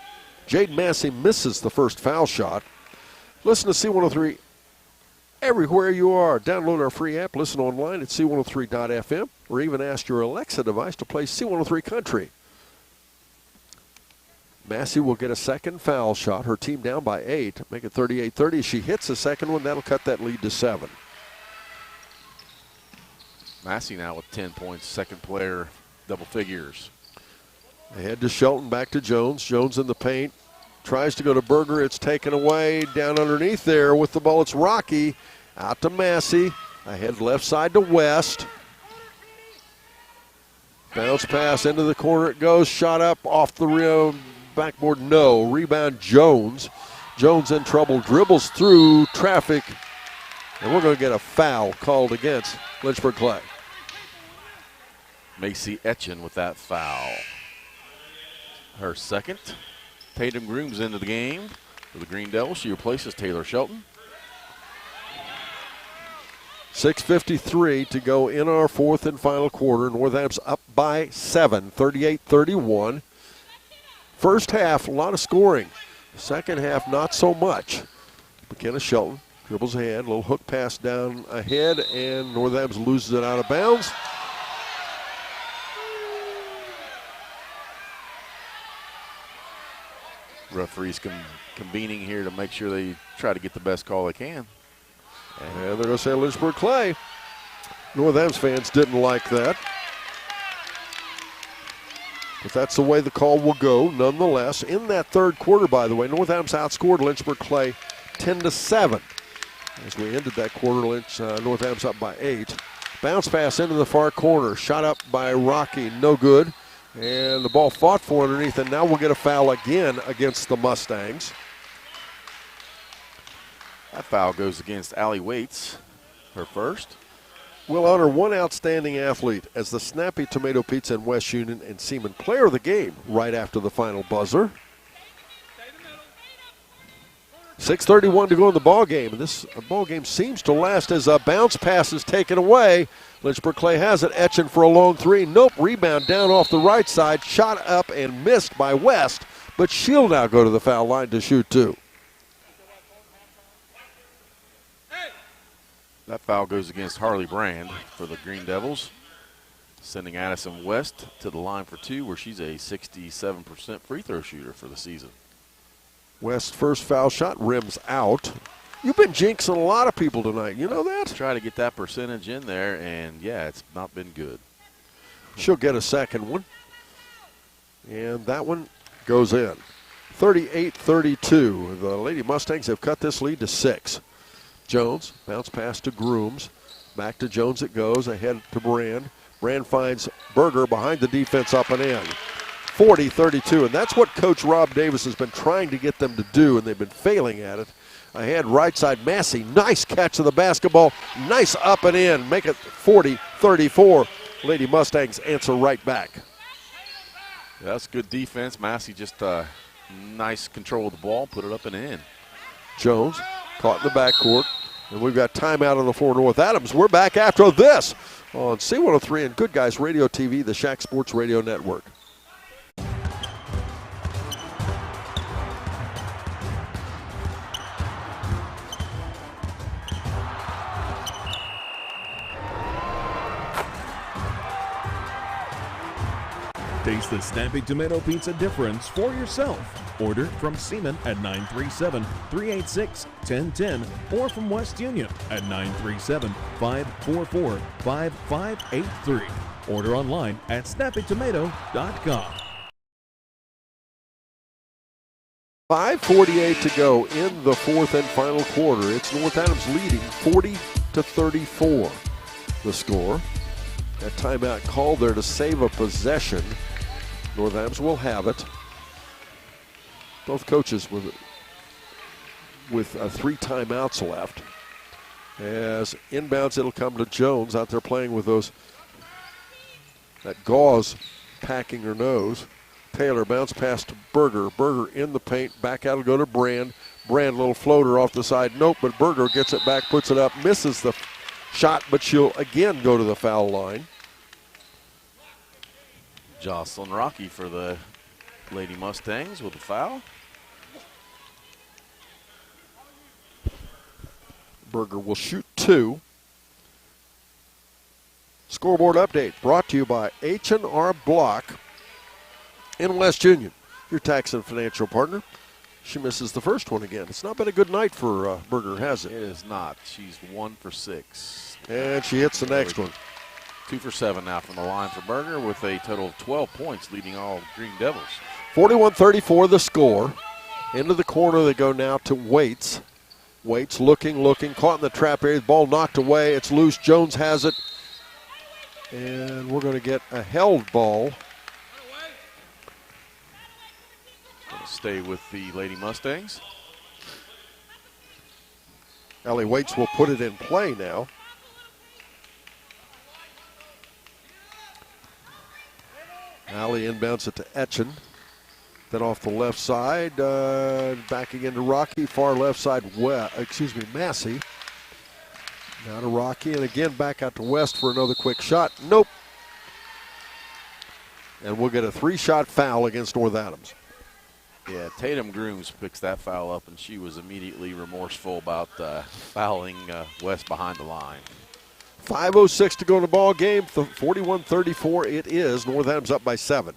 Jade Massey misses the first foul shot. Listen to C103 everywhere you are. Download our free app, listen online at c103.fm, or even ask your Alexa device to play C103 Country. Massey will get a second foul shot. Her team down by 8, make it 38-30. She hits the second one, that'll cut that lead to 7. Massey now with 10 points, second player, double figures. Ahead to Shelton, back to Jones. Jones in the paint. Tries to go to Berger. It's taken away down underneath there with the ball. It's Rocky. Out to Massey. Ahead left side to West. Bounce pass into the corner. It goes. Shot up off the rim. Backboard, no. Rebound, Jones. Jones in trouble. Dribbles through traffic. And we're going to get a foul called against Lynchburg-Clay. Macy Etchen with that foul. Her second. Tatum Grooms into the game for the Green Devils. She replaces Taylor Shelton. 6:53 to go in our fourth and final quarter. North Adams up by 7, 38-31. First half, a lot of scoring. Second half, not so much. McKenna Shelton dribbles ahead, little hook pass down ahead, and North Adams loses it out of bounds. Referees convening here to make sure they try to get the best call they can. And they're going to say Lynchburg-Clay. North Adams fans didn't like that. But that's the way the call will go, nonetheless. In that third quarter, by the way, North Adams outscored Lynchburg-Clay 10-7. As we ended that quarter, North Adams up by 8. Bounce pass into the far corner. Shot up by Rocky, no good. And the ball fought for underneath, and now we'll get a foul again against the Mustangs. That foul goes against Allie Waits, her first. We'll honor one outstanding athlete as the Snappy Tomato Pizza and West Union and Seaman player of the game right after the final buzzer. 6:31 to go in the ball game. This ball game seems to last as a bounce pass is taken away. Lynchburg-Clay has it. Etchen for a long three. Nope. Rebound down off the right side. Shot up and missed by West. But she'll now go to the foul line to shoot 2. That foul goes against Harley Brand for the Green Devils, sending Addison West to the line for 2, where she's a 67% free throw shooter for the season. West's first foul shot rims out. You've been jinxing a lot of people tonight. You know that? Try to get that percentage in there, and, yeah, it's not been good. She'll get a second one. And that one goes in. 38-32. The Lady Mustangs have cut this lead to 6. Jones, bounce pass to Grooms. Back to Jones it goes. Ahead to Brand. Brand finds Berger behind the defense up and in. 40-32, and that's what Coach Rob Davis has been trying to get them to do, and they've been failing at it. Ahead, right side, Massey. Nice catch of the basketball. Nice up and in. Make it 40-34. Lady Mustangs answer right back. That's good defense. Massey just nice control of the ball, put it up and in. Jones caught in the backcourt, and we've got timeout on the floor. North Adams, we're back after this on C103 and Good Guys Radio TV, the Shack Sports Radio Network. Taste the Snappy Tomato Pizza difference for yourself. Order from Seaman at 937-386-1010 or from West Union at 937-544-5583. Order online at snappytomato.com. 5:48 to go in the fourth and final quarter. It's North Adams leading 40-34. The score. That timeout called there to save a possession. North Adams will have it. Both coaches with 3 timeouts left. As inbounds, it'll come to Jones out there playing with that gauze packing her nose. Taylor bounce pass to Berger. Berger in the paint. Back out will go to Brand. Brand, little floater off the side. Nope, but Berger gets it back, puts it up, misses the shot, but she'll again go to the foul line. Jocelyn Rocky for the Lady Mustangs with the foul. Berger will shoot 2. Scoreboard update brought to you by H&R Block in West Union, your tax and financial partner. She misses the first one again. It's not been a good night for Berger, has it? It is not. She's 1 for 6. And she hits the next one. 2 for 7 now from the line for Berger with a total of 12 points, leading all Green Devils. 41-34 the score. Into the corner they go now to Waits. Waits looking, caught in the trap area. The ball knocked away. It's loose. Jones has it. And we're going to get a held ball. Going to stay with the Lady Mustangs. Allie Waits will put it in play now. Allie inbounds it to Etchen. Then off the left side, back again to Rocky. Far left side, Massey. Now to Rocky, and again back out to West for another quick shot. Nope. And we'll get a 3-shot foul against North Adams. Yeah, Tatum Grooms picks that foul up, and she was immediately remorseful about fouling West behind the line. 5:06 to go in the ball game. 41-34 it is. North Adams up by 7.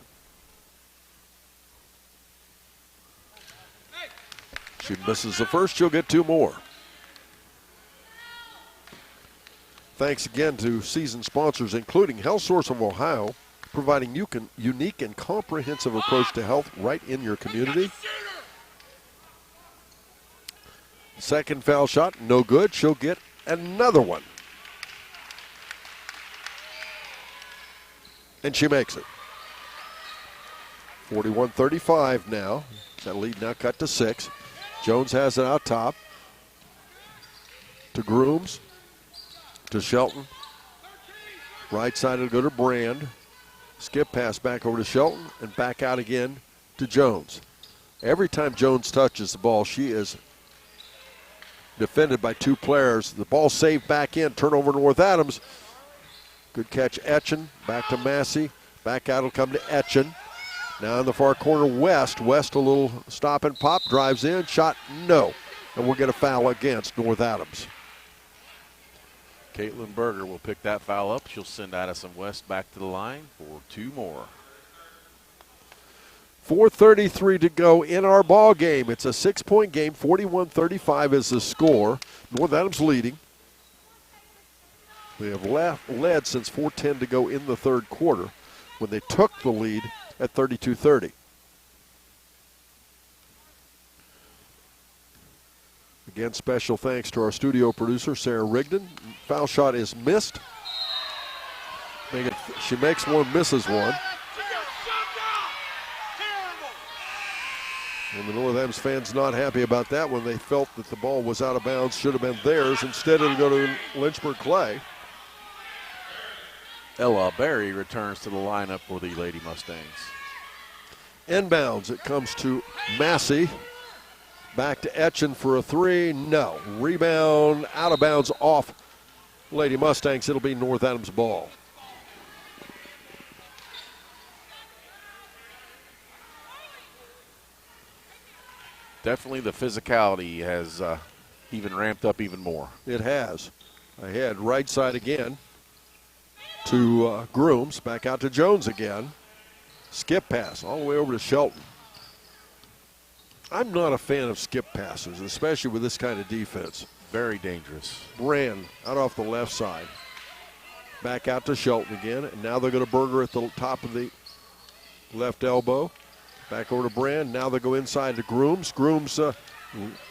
She misses the first. She'll get 2 more. Thanks again to season sponsors, including Health Source of Ohio, providing unique and comprehensive approach to health right in your community. Second foul shot, no good. She'll get another one. And she makes it. 41-35 now. That lead now cut to 6. Jones has it out top. To Grooms. To Shelton. Right side will go to Brand. Skip pass back over to Shelton and back out again to Jones. Every time Jones touches the ball, she is defended by 2 players. The ball saved back in. Turnover North Adams. Good catch, Etchen. Back to Massey. Back out will come to Etchen. Now in the far corner, West. West a little stop and pop. Drives in. Shot, no. And we'll get a foul against North Adams. Caitlin Berger will pick that foul up. She'll send Addison West back to the line for 2 more. 4:33 to go in our ball game. It's a 6-point game. 41-35 is the score. North Adams leading. They have led since 4:10 to go in the third quarter when they took the lead at 32-30. Again, special thanks to our studio producer, Sarah Rigdon. Foul shot is missed. She makes one, misses one. And the North Adams fans not happy about that one. They felt that the ball was out of bounds, should have been theirs. Instead, it'll go to Lynchburg-Clay. Ella Berry returns to the lineup for the Lady Mustangs. Inbounds, it comes to Massey. Back to Etchen for a 3. No. Rebound, out of bounds, off Lady Mustangs. It'll be North Adams ball. Definitely the physicality has even ramped up even more. It has. Ahead, right side again to Grooms. Back out to Jones again. Skip pass all the way over to Shelton. I'm not a fan of skip passes, especially with this kind of defense. Very dangerous. Brand out off the left side. Back out to Shelton again. And now they're going to Berger at the top of the left elbow. Back over to Brand. Now they go inside to Grooms. Grooms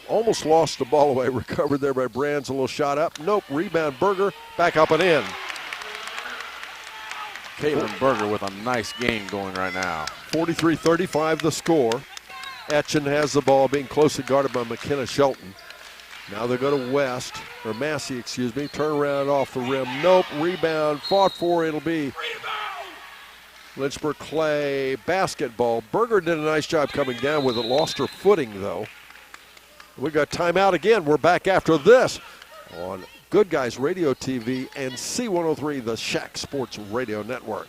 almost lost the ball away. Recovered there by Brand's a little shot up. Nope. Rebound Berger. Back up and in. Caitlin Berger with a nice game going right now. 43-35 the score. Etchen has the ball, being closely guarded by McKenna Shelton. Now they go to West, or Massey, excuse me. Turn around off the rim. Nope. Rebound. Fought for. It'll be Lynchburg-Clay basketball. Berger did a nice job coming down with it. Lost her footing, though. We got timeout again. We're back after this on Good Guys Radio TV and C103, the Shack Sports Radio Network.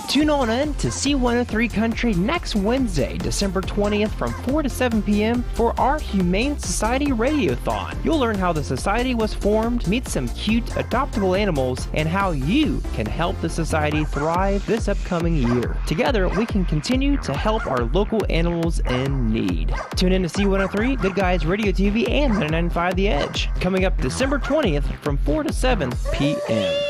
Tune on in to C103 Country next Wednesday, December 20th from 4 to 7 p.m. for our Humane Society Radiothon. You'll learn how the society was formed, meet some cute adoptable animals, and how you can help the society thrive this upcoming year. Together, we can continue to help our local animals in need. Tune in to C103, Good Guys Radio TV, and 99.5 The Edge. Coming up December 20th from 4 to 7 p.m.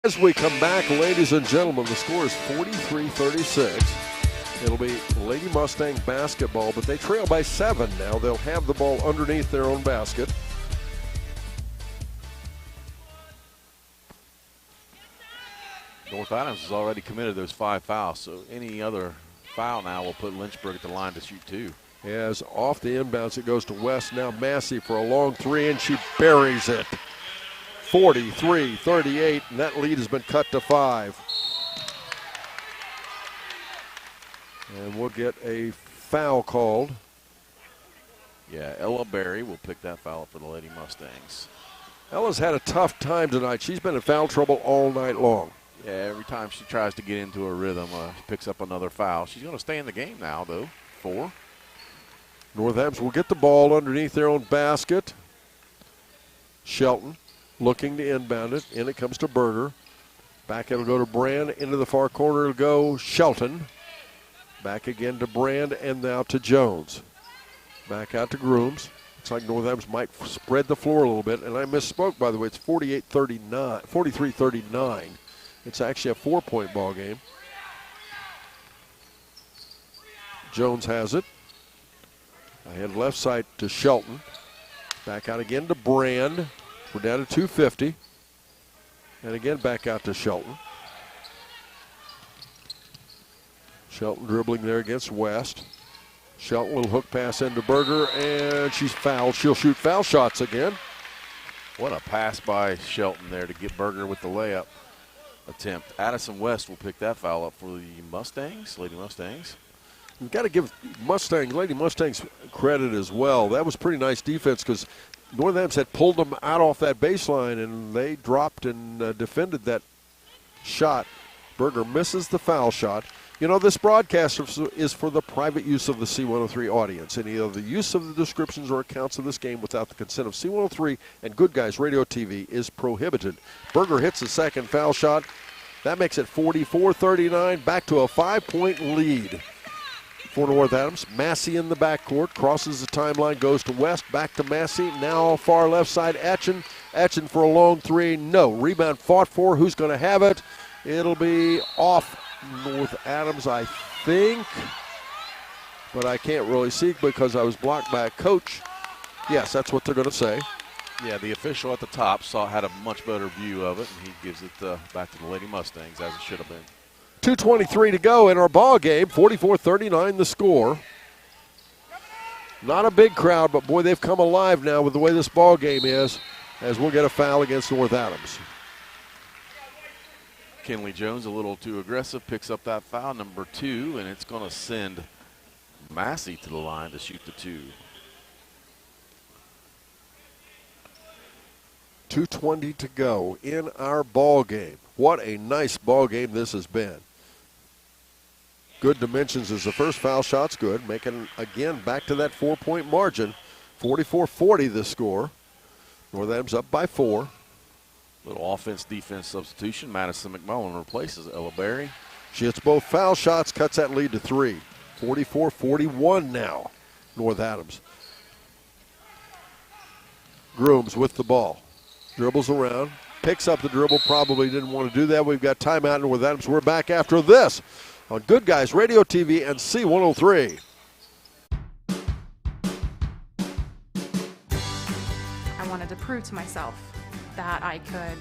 As we come back, ladies and gentlemen, the score is 43-36. It'll be Lady Mustang basketball, but they trail by 7 now. They'll have the ball underneath their own basket. North Adams has already committed those 5 fouls, so any other foul now will put Lynchburg at the line to shoot 2. As off the inbounds, it goes to West. Now Massey for a long 3, and she buries it. 43-38, and that lead has been cut to 5. And we'll get a foul called. Yeah, Ella Berry will pick that foul up for the Lady Mustangs. Ella's had a tough time tonight. She's been in foul trouble all night long. Yeah, every time she tries to get into a rhythm, picks up another foul. She's going to stay in the game now, though. 4. North Adams will get the ball underneath their own basket. Shelton looking to inbound it. In it comes to Berger. Back it'll go to Brand. Into the far corner it'll go Shelton. Back again to Brand and now to Jones. Back out to Grooms. Looks like North Adams might spread the floor a little bit. And I misspoke, by the way. It's 43-39. It's actually a 4-point ball game. Jones has it. Ahead left side to Shelton. Back out again to Brand. We're down to 250. And again back out to Shelton. Shelton dribbling there against West. Shelton will hook pass into Berger, and she's fouled. She'll shoot foul shots again. What a pass by Shelton there to get Berger with the layup attempt. Addison West will pick that foul up for the Mustangs, Lady Mustangs. We've got to give Lady Mustangs credit as well. That was pretty nice defense because North Adams had pulled them out off that baseline, and they dropped and defended that shot. Berger misses the foul shot. You know, this broadcast is for the private use of the C103 audience. Any of the use of the descriptions or accounts of this game without the consent of C103 and Good Guys Radio TV is prohibited. Berger hits the second foul shot. That makes it 44-39, back to a 5-point lead for North Adams. Massey in the backcourt, crosses the timeline, goes to West, back to Massey. Now far left side, Atchin. Atchin for a long 3, no. Rebound fought for, who's going to have it? It'll be off North Adams, I think. But I can't really see because I was blocked by a coach. Yes, that's what they're going to say. Yeah, the official at the top had a much better view of it, and he gives it back to the Lady Mustangs as it should have been. 2:23 to go in our ball game. 44-39 the score. Not a big crowd, but boy, they've come alive now with the way this ball game is, as we'll get a foul against North Adams. Kenley Jones a little too aggressive, picks up that foul, number 2, and it's going to send Massey to the line to shoot the 2. 2:20 to go in our ball game. What a nice ball game this has been. Good dimensions as the first foul shot's good, making again back to that 4-point margin. 44-40 the score. North Adams up by 4. Little offense-defense substitution. Madison McMullen replaces Ella Berry. She hits both foul shots, cuts that lead to 3. 44-41 now, North Adams. Grooms with the ball. Dribbles around, picks up the dribble, probably didn't want to do that. We've got timeout North Adams. We're back after this on Good Guys Radio TV and C103. I wanted to prove to myself that I could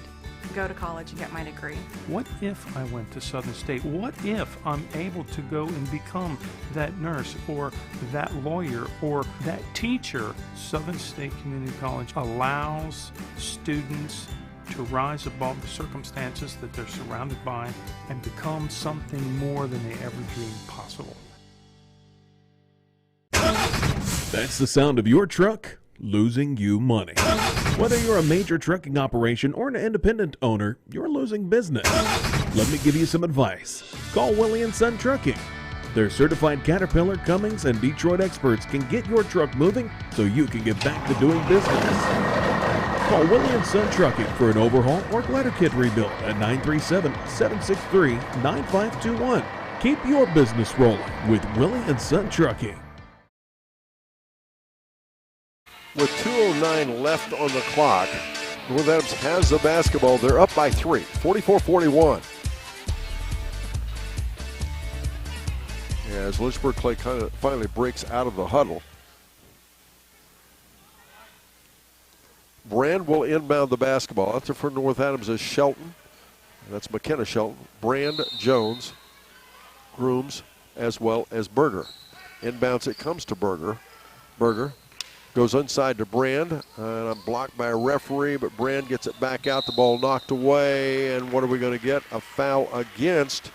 go to college and get my degree. What if I went to Southern State? What if I'm able to go and become that nurse or that lawyer or that teacher? Southern State Community College allows students to rise above the circumstances that they're surrounded by and become something more than they ever dreamed possible. That's the sound of your truck losing you money. Whether you're a major trucking operation or an independent owner, you're losing business. Let me give you some advice. Call Willie & Son Trucking. Their certified Caterpillar, Cummins, and Detroit experts can get your truck moving so you can get back to doing business. Call Willie & Son Trucking for an overhaul or glider kit rebuild at 937-763-9521. Keep your business rolling with Willie & Son Trucking. With 2:09 left on the clock, North Adams has the basketball. They're up by 3, 44-41. As Lynchburg-Clay kind of finally breaks out of the huddle. Brand will inbound the basketball. After for North Adams is Shelton. That's McKenna Shelton. Brand, Jones, Grooms, as well as Berger. Inbounds it comes to Berger. Berger goes inside to Brand, and I'm blocked by a referee, but Brand gets it back out. The ball knocked away, and what are we going to get? A foul against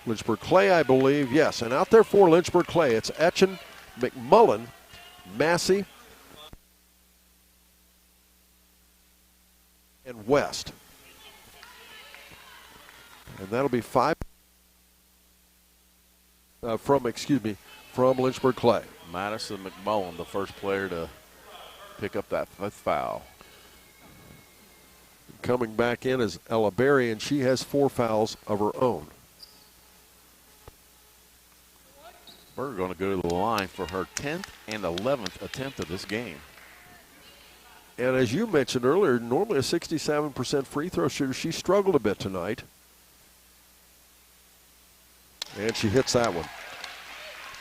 Lynchburg-Clay, I believe. Yes, and out there for Lynchburg-Clay, it's Etchen, McMullen, Massey, and West. And that'll be 5 from Lynchburg-Clay. Madison McMullen, the first player to pick up that fifth foul. Coming back in is Ella Berry, and she has 4 fouls of her own. Berger going to go to the line for her 10th and 11th attempt of this game. And as you mentioned earlier, normally a 67% free throw shooter. She struggled a bit tonight. And she hits that one.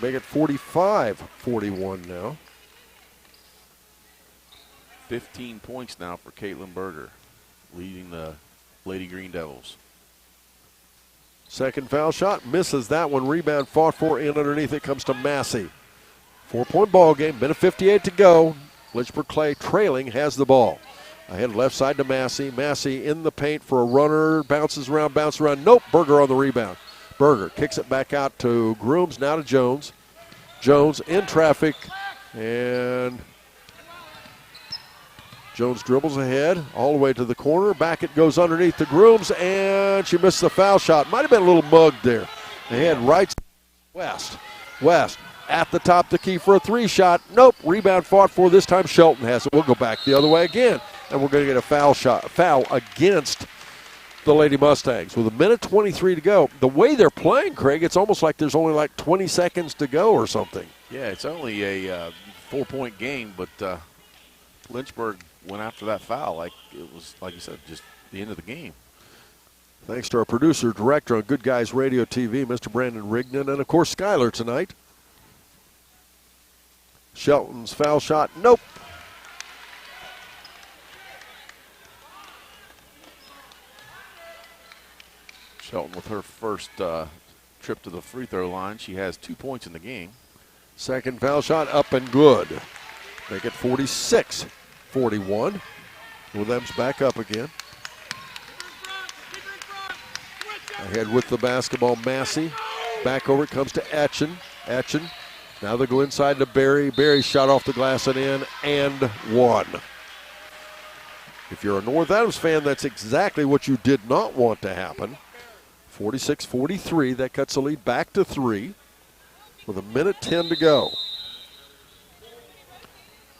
Make it 45-41 now. 15 points now for Caitlin Berger, leading the Lady Green Devils. Second foul shot, misses that one. Rebound fought for, in underneath it comes to Massey. 4-point ball game, minute 58 to go. Lynchburg-Clay trailing has the ball. Ahead left side to Massey. Massey in the paint for a runner, bounces around, Nope, Berger on the rebound. Berger kicks it back out to Grooms, now to Jones. Jones in traffic, and Jones dribbles ahead all the way to the corner. Back it goes underneath the Grooms, and she missed the foul shot. Might have been a little mugged there. Ahead right West. West at the top of the key for a 3 shot. Nope, rebound fought for. This time Shelton has it. We'll go back the other way again, and we're going to get a foul against the Lady Mustangs with a minute 23 to go. The way they're playing, Craig, it's almost like there's only like 20 seconds to go or something. Yeah, it's only a 4-point game, but Lynchburg went after that foul like it was, like you said, just the end of the game. Thanks to our producer, director on Good Guys Radio TV, Mr. Brandon Rignan, and of course Skyler tonight. Shelton's foul shot, nope. Shelton with her first trip to the free throw line. She has 2 points in the game. Second foul shot up and good. Make it 46-41. Williams back up again. Ahead with the basketball, Massey. Back over it comes to Etchen. Etchen. Now they go inside to Berry. Berry shot off the glass and in, and one. If you're a North Adams fan, that's exactly what you did not want to happen. 46-43, that cuts the lead back to 3 with a minute 10 to go.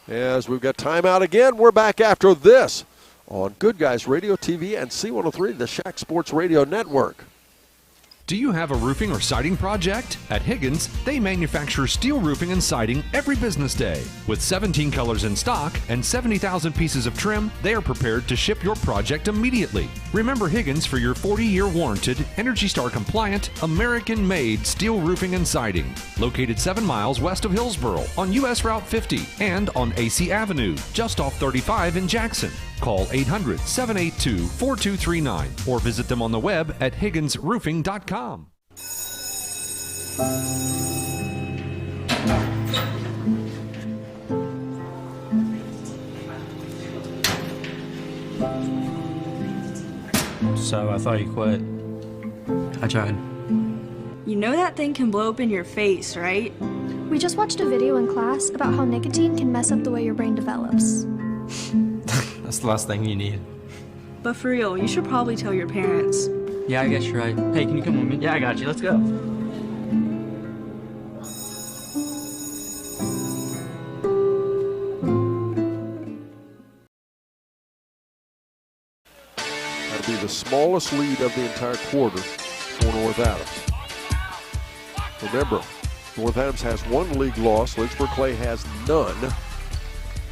As we've got timeout again, we're back after this on Good Guys Radio TV and C103, the Shack Sports Radio Network. Do you have a roofing or siding project? At Higgins, they manufacture steel roofing and siding every business day. With 17 colors in stock and 70,000 pieces of trim, they are prepared to ship your project immediately. Remember Higgins for your 40-year warranted, Energy Star compliant, American-made steel roofing and siding. Located 7 miles west of Hillsboro on US Route 50 and on AC Avenue, just off 35 in Jackson. Call 800-782-4239 or visit them on the web at higginsroofing.com. So I thought you quit. I tried. You know that thing can blow up in your face, right? We just watched a video in class about how nicotine can mess up the way your brain develops. That's the last thing you need. But for real, you should probably tell your parents. Yeah, I guess you're right. Hey, can you come with me? Yeah, I got you. Let's go. That'll be the smallest lead of the entire quarter for North Adams. Remember, North Adams has one league loss. Lynchburg-Clay has none.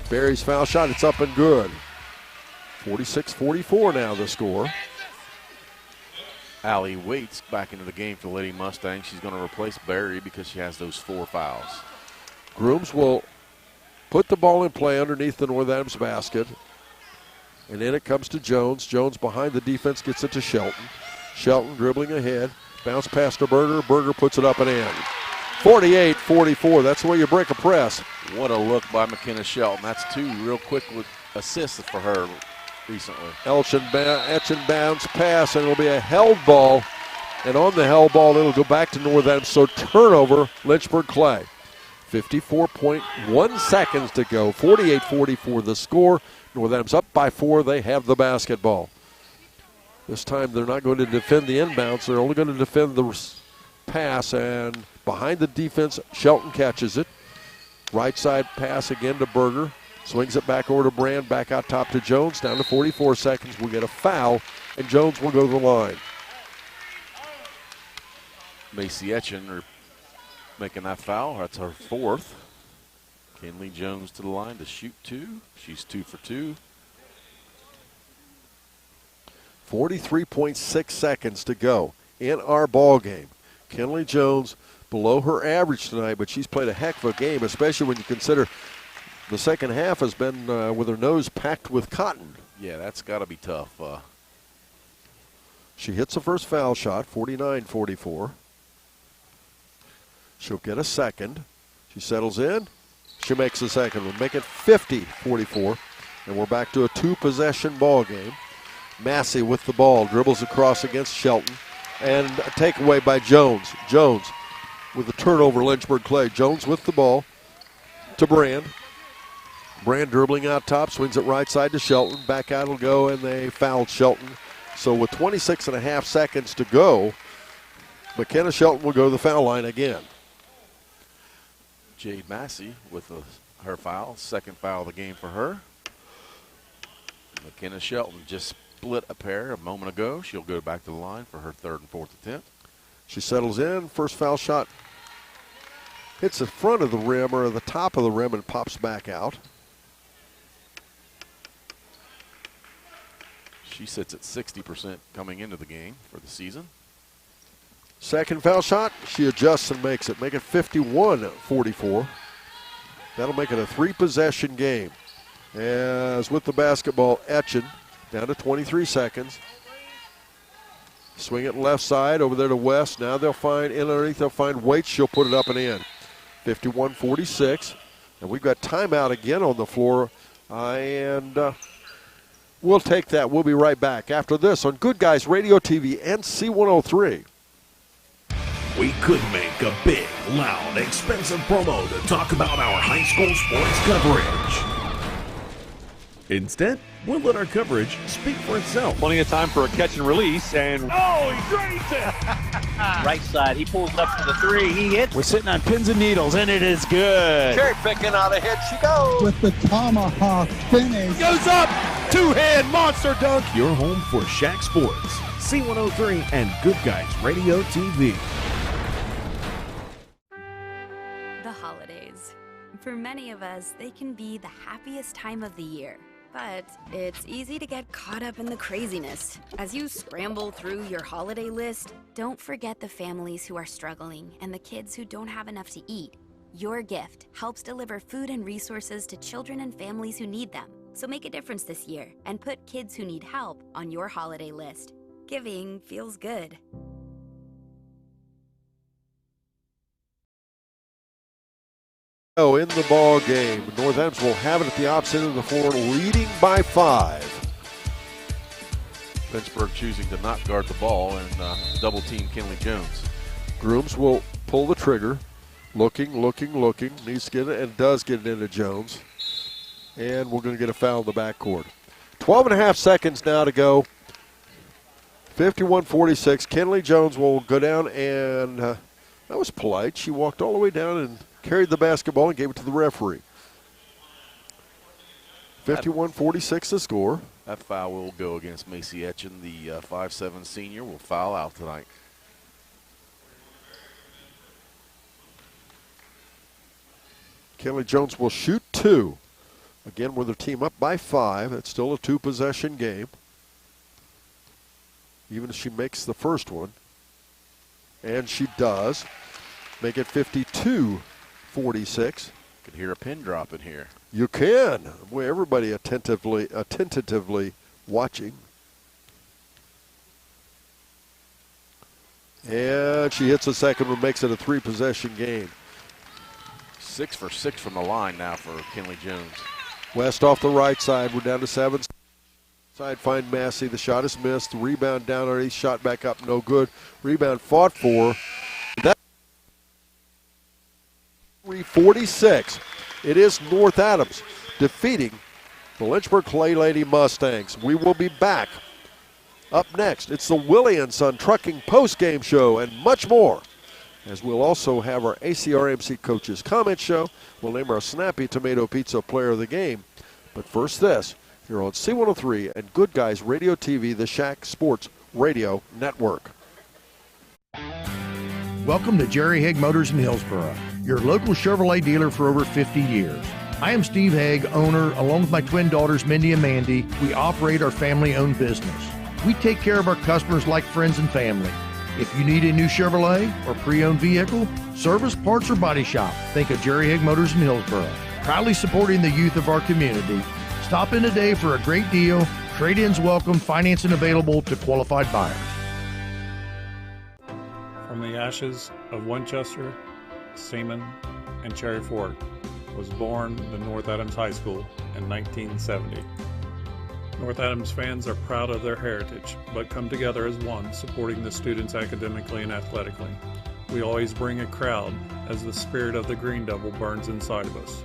Barry's foul shot, it's up and good. 46-44 now the score. Allie Waits back into the game for Lady Mustang. She's going to replace Barry because she has those 4 fouls. Grooms will put the ball in play underneath the North Adams basket. And then it comes to Jones. Jones behind the defense gets it to Shelton. Shelton dribbling ahead. Bounce pass to Berger. Berger puts it up and in. 48-44. That's the way you break a press. What a look by McKenna Shelton. That's 2 real quick assists for her recently. Etchen bounce pass, and it'll be a held ball. And on the held ball, it'll go back to North Adams. So turnover, Lynchburg-Clay. 54.1 seconds to go. 48-44 the score. North Adams up by 4. They have the basketball. This time they're not going to defend the inbounds. They're only going to defend the pass. And behind the defense, Shelton catches it. Right side pass again to Berger. Swings it back over to Brand. Back out top to Jones. Down to 44 seconds. We'll get a foul, and Jones will go to the line. Macy Etchen making that foul. That's her 4th. Kenley Jones to the line to shoot 2. She's 2 for 2. 43.6 seconds to go in our ball game. Kenley Jones below her average tonight, but she's played a heck of a game, especially when you consider the second half has been with her nose packed with cotton. Yeah, that's got to be tough. She hits the first foul shot, 49-44. She'll get a second. She settles in. She makes the second. We'll make it 50-44, and we're back to a 2-possession ball game. Massey with the ball, dribbles across against Shelton, and a takeaway by Jones. Jones with the turnover, Lynchburg-Clay. Jones with the ball to Brand. Brand dribbling out top, swings it right side to Shelton. Back out it'll go, and they fouled Shelton. So with 26.5 seconds to go, McKenna Shelton will go to the foul line again. Jade Massey with her foul, 2nd foul of the game for her. McKenna Shelton just split a pair a moment ago. She'll go back to the line for her 3rd and 4th attempt. She settles in. First foul shot hits the front of the rim or the top of the rim and pops back out. She sits at 60% coming into the game for the season. Second foul shot, she adjusts and makes it. Make it 51-44. That'll make it a 3-possession game. As with the basketball, Etchen down to 23 seconds. Swing it left side over there to West. Now they'll find in underneath. They'll find Waits. She'll put it up and in. 51-46. And we've got timeout again on the floor. We'll take that. We'll be right back after this on Good Guys Radio TV and C103. We could make a big, loud, expensive promo to talk about our high school sports coverage. Instead, we'll let our coverage speak for itself. Plenty of time for a catch and release, and oh, he drains it! Right side, he pulls up for the 3, he hits. We're sitting on pins and needles, and it is good. Cherry picking out ahead she goes. With the tomahawk finish. Goes up, 2-hand monster dunk. Your home for Shack Sports, C103, and Good Guys Radio TV. The holidays. For many of us, they can be the happiest time of the year. But it's easy to get caught up in the craziness. As you scramble through your holiday list, don't forget the families who are struggling and the kids who don't have enough to eat. Your gift helps deliver food and resources to children and families who need them. So make a difference this year and put kids who need help on your holiday list. Giving feels good. In the ball game, North Adams will have it at the opposite end of the floor, leading by 5. Lynchburg choosing to not guard the ball and double team Kinley Jones. Grooms will pull the trigger, looking, needs to get it, and does get it into Jones. And we're going to get a foul in the backcourt. 12 and a half seconds now to go. 51-46. Kinley Jones will go down, and that was polite. She walked all the way down and carried the basketball and gave it to the referee. 51-46 the score. That foul will go against Macy Etchen, the 5'7" senior, will foul out tonight. Kinley Jones will shoot 2. Again, with her team up by 5. It's still a 2-possession game, even if she makes the first one. And she does. Make it 52-46. Could hear a pin drop in here. You can. Boy, everybody attentively watching. And she hits the second one, makes it a 3-possession game. 6 for 6 from the line now for Kinley Jones. West off the right side. We're down to 7. Side find Massey. The shot is missed. The rebound down underneath. Shot back up. No good. Rebound fought for. That 3-46. It is North Adams defeating the Lynchburg-Clay Lady Mustangs. We will be back. Up next, it's the Willie & Son Trucking post-game show and much more, as we'll also have our ACRMC Coaches Comment Show. We'll name our Snappy Tomato Pizza Player of the Game. But first this, here on C103 and Good Guys Radio TV, the Shack Sports Radio Network. Welcome to Jerry Haig Motors in Hillsboro, your local Chevrolet dealer for over 50 years. I am Steve Haig, owner, along with my twin daughters, Mindy and Mandy. We operate our family-owned business. We take care of our customers like friends and family. If you need a new Chevrolet or pre-owned vehicle, service, parts, or body shop, think of Jerry Haig Motors in Hillsboro. Proudly supporting the youth of our community. Stop in today for a great deal. Trade-ins welcome, financing available to qualified buyers. From the ashes of Winchester, Seaman, and Cherry Fork was born the North Adams High School in 1970. North Adams fans are proud of their heritage, but come together as one, supporting the students academically and athletically. We always bring a crowd as the spirit of the Green Devil burns inside of us.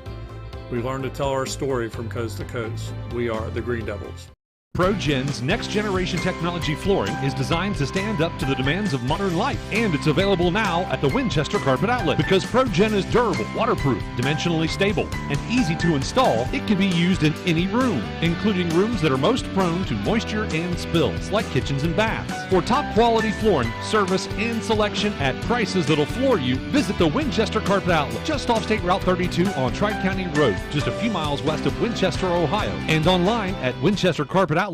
We learn to tell our story from coast to coast. We are the Green Devils. ProGen's next-generation technology flooring is designed to stand up to the demands of modern life, and it's available now at the Winchester Carpet Outlet. Because ProGen is durable, waterproof, dimensionally stable, and easy to install, it can be used in any room, including rooms that are most prone to moisture and spills, like kitchens and baths. For top-quality flooring, service, and selection at prices that'll floor you, visit the Winchester Carpet Outlet, just off State Route 32 on Tri-County Road, just a few miles west of Winchester, Ohio, and online at winchestercarpetoutlet.com.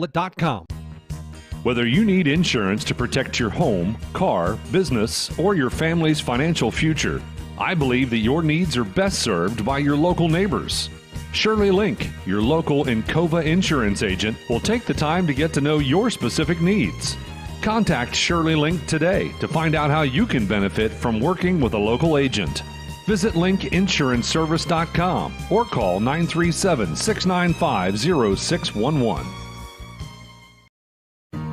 Whether you need insurance to protect your home, car, business, or your family's financial future, I believe that your needs are best served by your local neighbors. Shirley Link, your local Encova insurance agent, will take the time to get to know your specific needs. Contact Shirley Link today to find out how you can benefit from working with a local agent. Visit linkinsuranceservice.com or call 937-695-0611.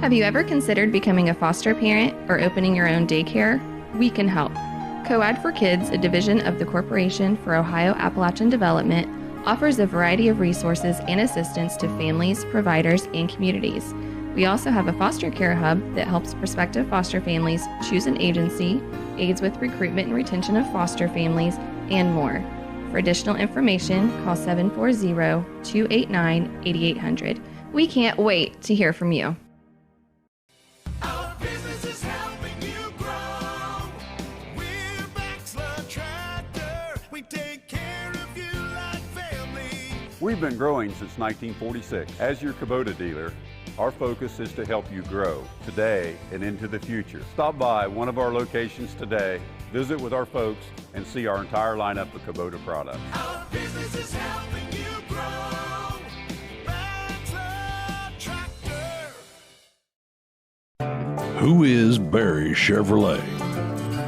Have you ever considered becoming a foster parent or opening your own daycare? We can help. COAD for Kids, a division of the Corporation for Ohio Appalachian Development, offers a variety of resources and assistance to families, providers, and communities. We also have a foster care hub that helps prospective foster families choose an agency, aids with recruitment and retention of foster families, and more. For additional information, call 740-289-8800. We can't wait to hear from you. Our business is helping you grow. We're Baxler Tractor. We take care of you like family. We've been growing since 1946. As your Kubota dealer, our focus is to help you grow today and into the future. Stop by one of our locations today, visit with our folks, and see our entire lineup of Kubota products. Our business is helping you grow. Who is Barry Chevrolet?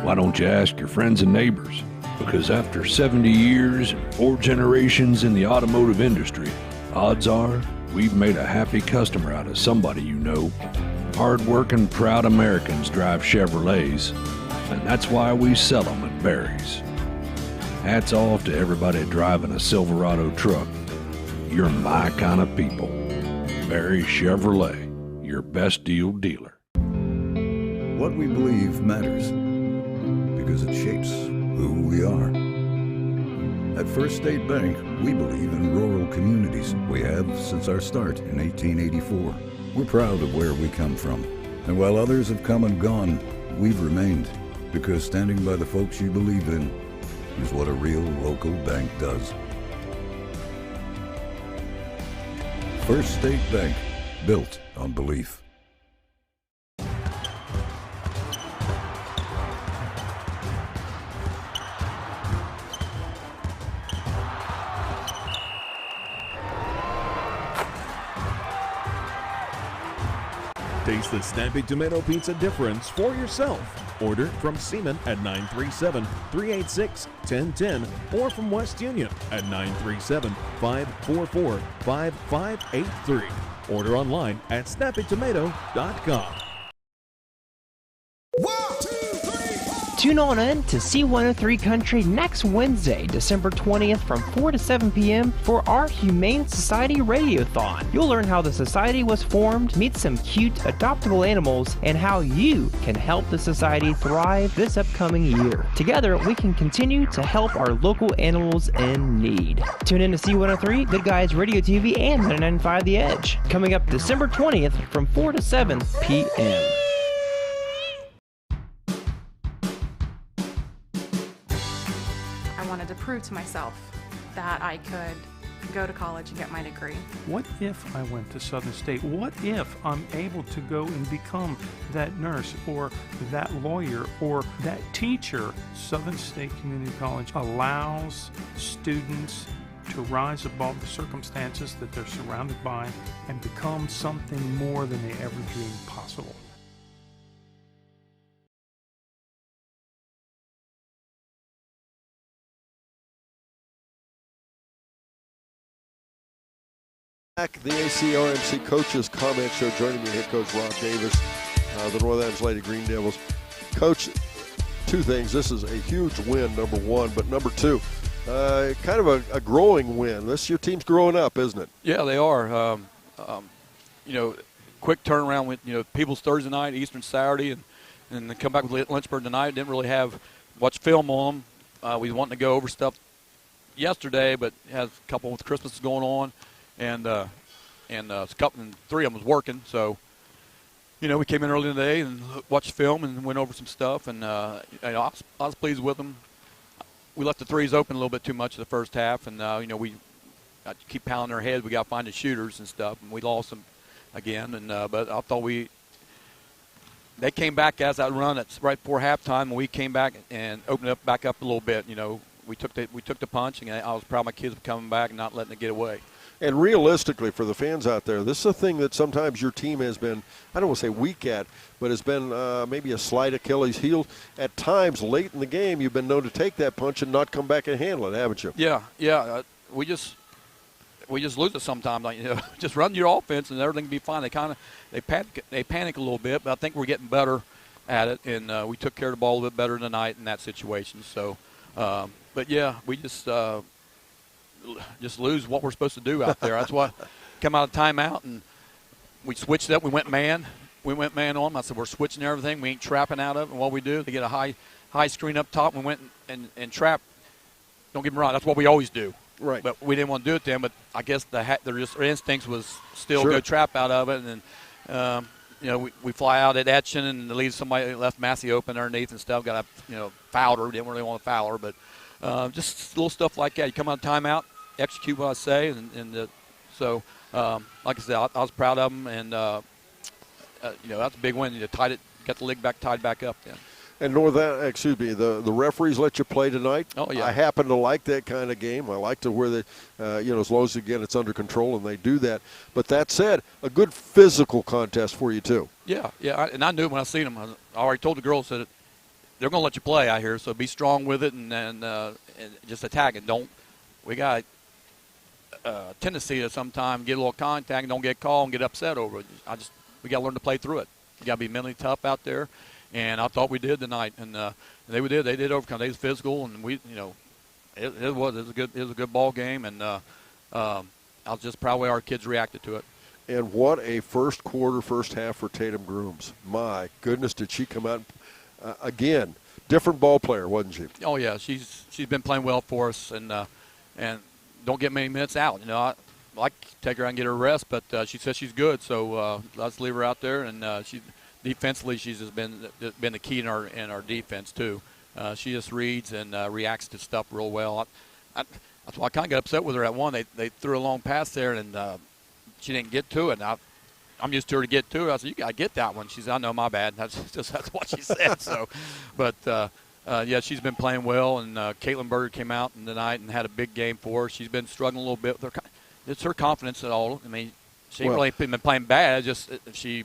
Why don't you ask your friends and neighbors? Because after 70 years and 4 generations in the automotive industry, odds are we've made a happy customer out of somebody you know. Hard-working, proud Americans drive Chevrolets, and that's why we sell them at Barry's. Hats off to everybody driving a Silverado truck. You're my kind of people. Barry Chevrolet, your best deal dealer. What we believe matters because it shapes who we are. At First State Bank, we believe in rural communities. We have since our start in 1884. We're proud of where we come from. And while others have come and gone, we've remained because standing by the folks you believe in is what a real local bank does. First State Bank, built on belief. Taste the Snappy Tomato Pizza difference for yourself. Order from Seaman at 937-386-1010 or from West Union at 937-544-5583. Order online at snappytomato.com. Tune on in to C103 Country next Wednesday, December 20th from 4 to 7 p.m. for our Humane Society Radiothon. You'll learn how the society was formed, meet some cute adoptable animals, and how you can help the society thrive this upcoming year. Together, we can continue to help our local animals in need. Tune in to C103, Good Guys Radio TV, and 99.5 The Edge. Coming up December 20th from 4 to 7 p.m. I wanted to prove to myself that I could go to college and get my degree. What if I went to Southern State? What if I'm able to go and become that nurse or that lawyer or that teacher? Southern State Community College allows students to rise above the circumstances that they're surrounded by and become something more than they ever dreamed possible. Back, the ACRMC Coaches Comment Show. Joining me, head coach Rob Davis, the North Adams Lady Green Devils. Coach, two things. This is a huge win, number one, but number two, kind of a growing win. Your team's growing up, isn't it? Yeah, they are. Quick turnaround with People's Thursday night, Eastern Saturday, and then come back with Lynchburg tonight. Didn't really have much film on them. We wanted to go over stuff yesterday, but has a couple with Christmas going on. And three of them was working, so we came in early today and watched film and went over some stuff, and I was pleased with them. We left the threes open a little bit too much in the first half, and we got to keep pounding our heads. We got to find the shooters and stuff, and we lost them again. And but I thought they came back as I run it right before halftime, and we came back and opened it back up a little bit. We took the punch, and I was proud of my kids for coming back and not letting it get away. And realistically, for the fans out there, this is a thing that sometimes your team has been, I don't want to say weak at, but has been maybe a slight Achilles heel. At times, late in the game, you've been known to take that punch and not come back and handle it, haven't you? Yeah. We just lose it sometimes. Just run your offense and everything will be fine. They panic a little bit, but I think we're getting better at it, and we took care of the ball a little bit better tonight in that situation. So, but yeah, we just lose what we're supposed to do out there. That's why come out of timeout and we switched up. We went man on them. I said, we're switching everything. We ain't trapping out of it. And what we do, they get a high screen up top. We went and trapped. Don't get me wrong, that's what we always do. Right. But we didn't want to do it then. But I guess their instincts was still Sure. go trap out of it. And then, we fly out at Etchen and leave somebody left Massey open underneath and stuff. Got a fouled her. Didn't really want to foul her, but just little stuff like that. You come out of timeout, execute what I say, so like I said, I was proud of them, and that's a big win. You got the league tied back up then. And the referees let you play tonight. Oh, yeah. I happen to like that kind of game. I like to where they, as long as, again, it's under control and they do that. But that said, a good physical contest for you, too. Yeah. And I knew when I seen them. I already told the girls that they're going to let you play out here, so be strong with it and just attack it. We got a tendency to sometimes get a little contact and don't get called and get upset over it. We got to learn to play through it. You got to be mentally tough out there. And I thought we did tonight, and they did overcome. They was physical, and it was a good ball game, and I was just proud of the way our kids reacted to it. And what a first half for Tatum Grooms. My goodness, did she come out again? Different ball player, wasn't she? Oh yeah, she's been playing well for us, and don't get many minutes out. I like to take her out and get her rest, but she says she's good, so let's leave her out there, and she. Defensively, she's just been the key in our defense too. She just reads and reacts to stuff real well. That's why I kind of got upset with her at one. They threw a long pass there and she didn't get to it. And I'm used to her to get to it. I said, "You got to get that one." She said, "I know, my bad." That's what she said. So, but yeah, she's been playing well. And Caitlin Berger came out tonight and had a big game for her. She's been struggling a little bit with her. It's her confidence at all. I mean, she ain't really been playing bad. Just she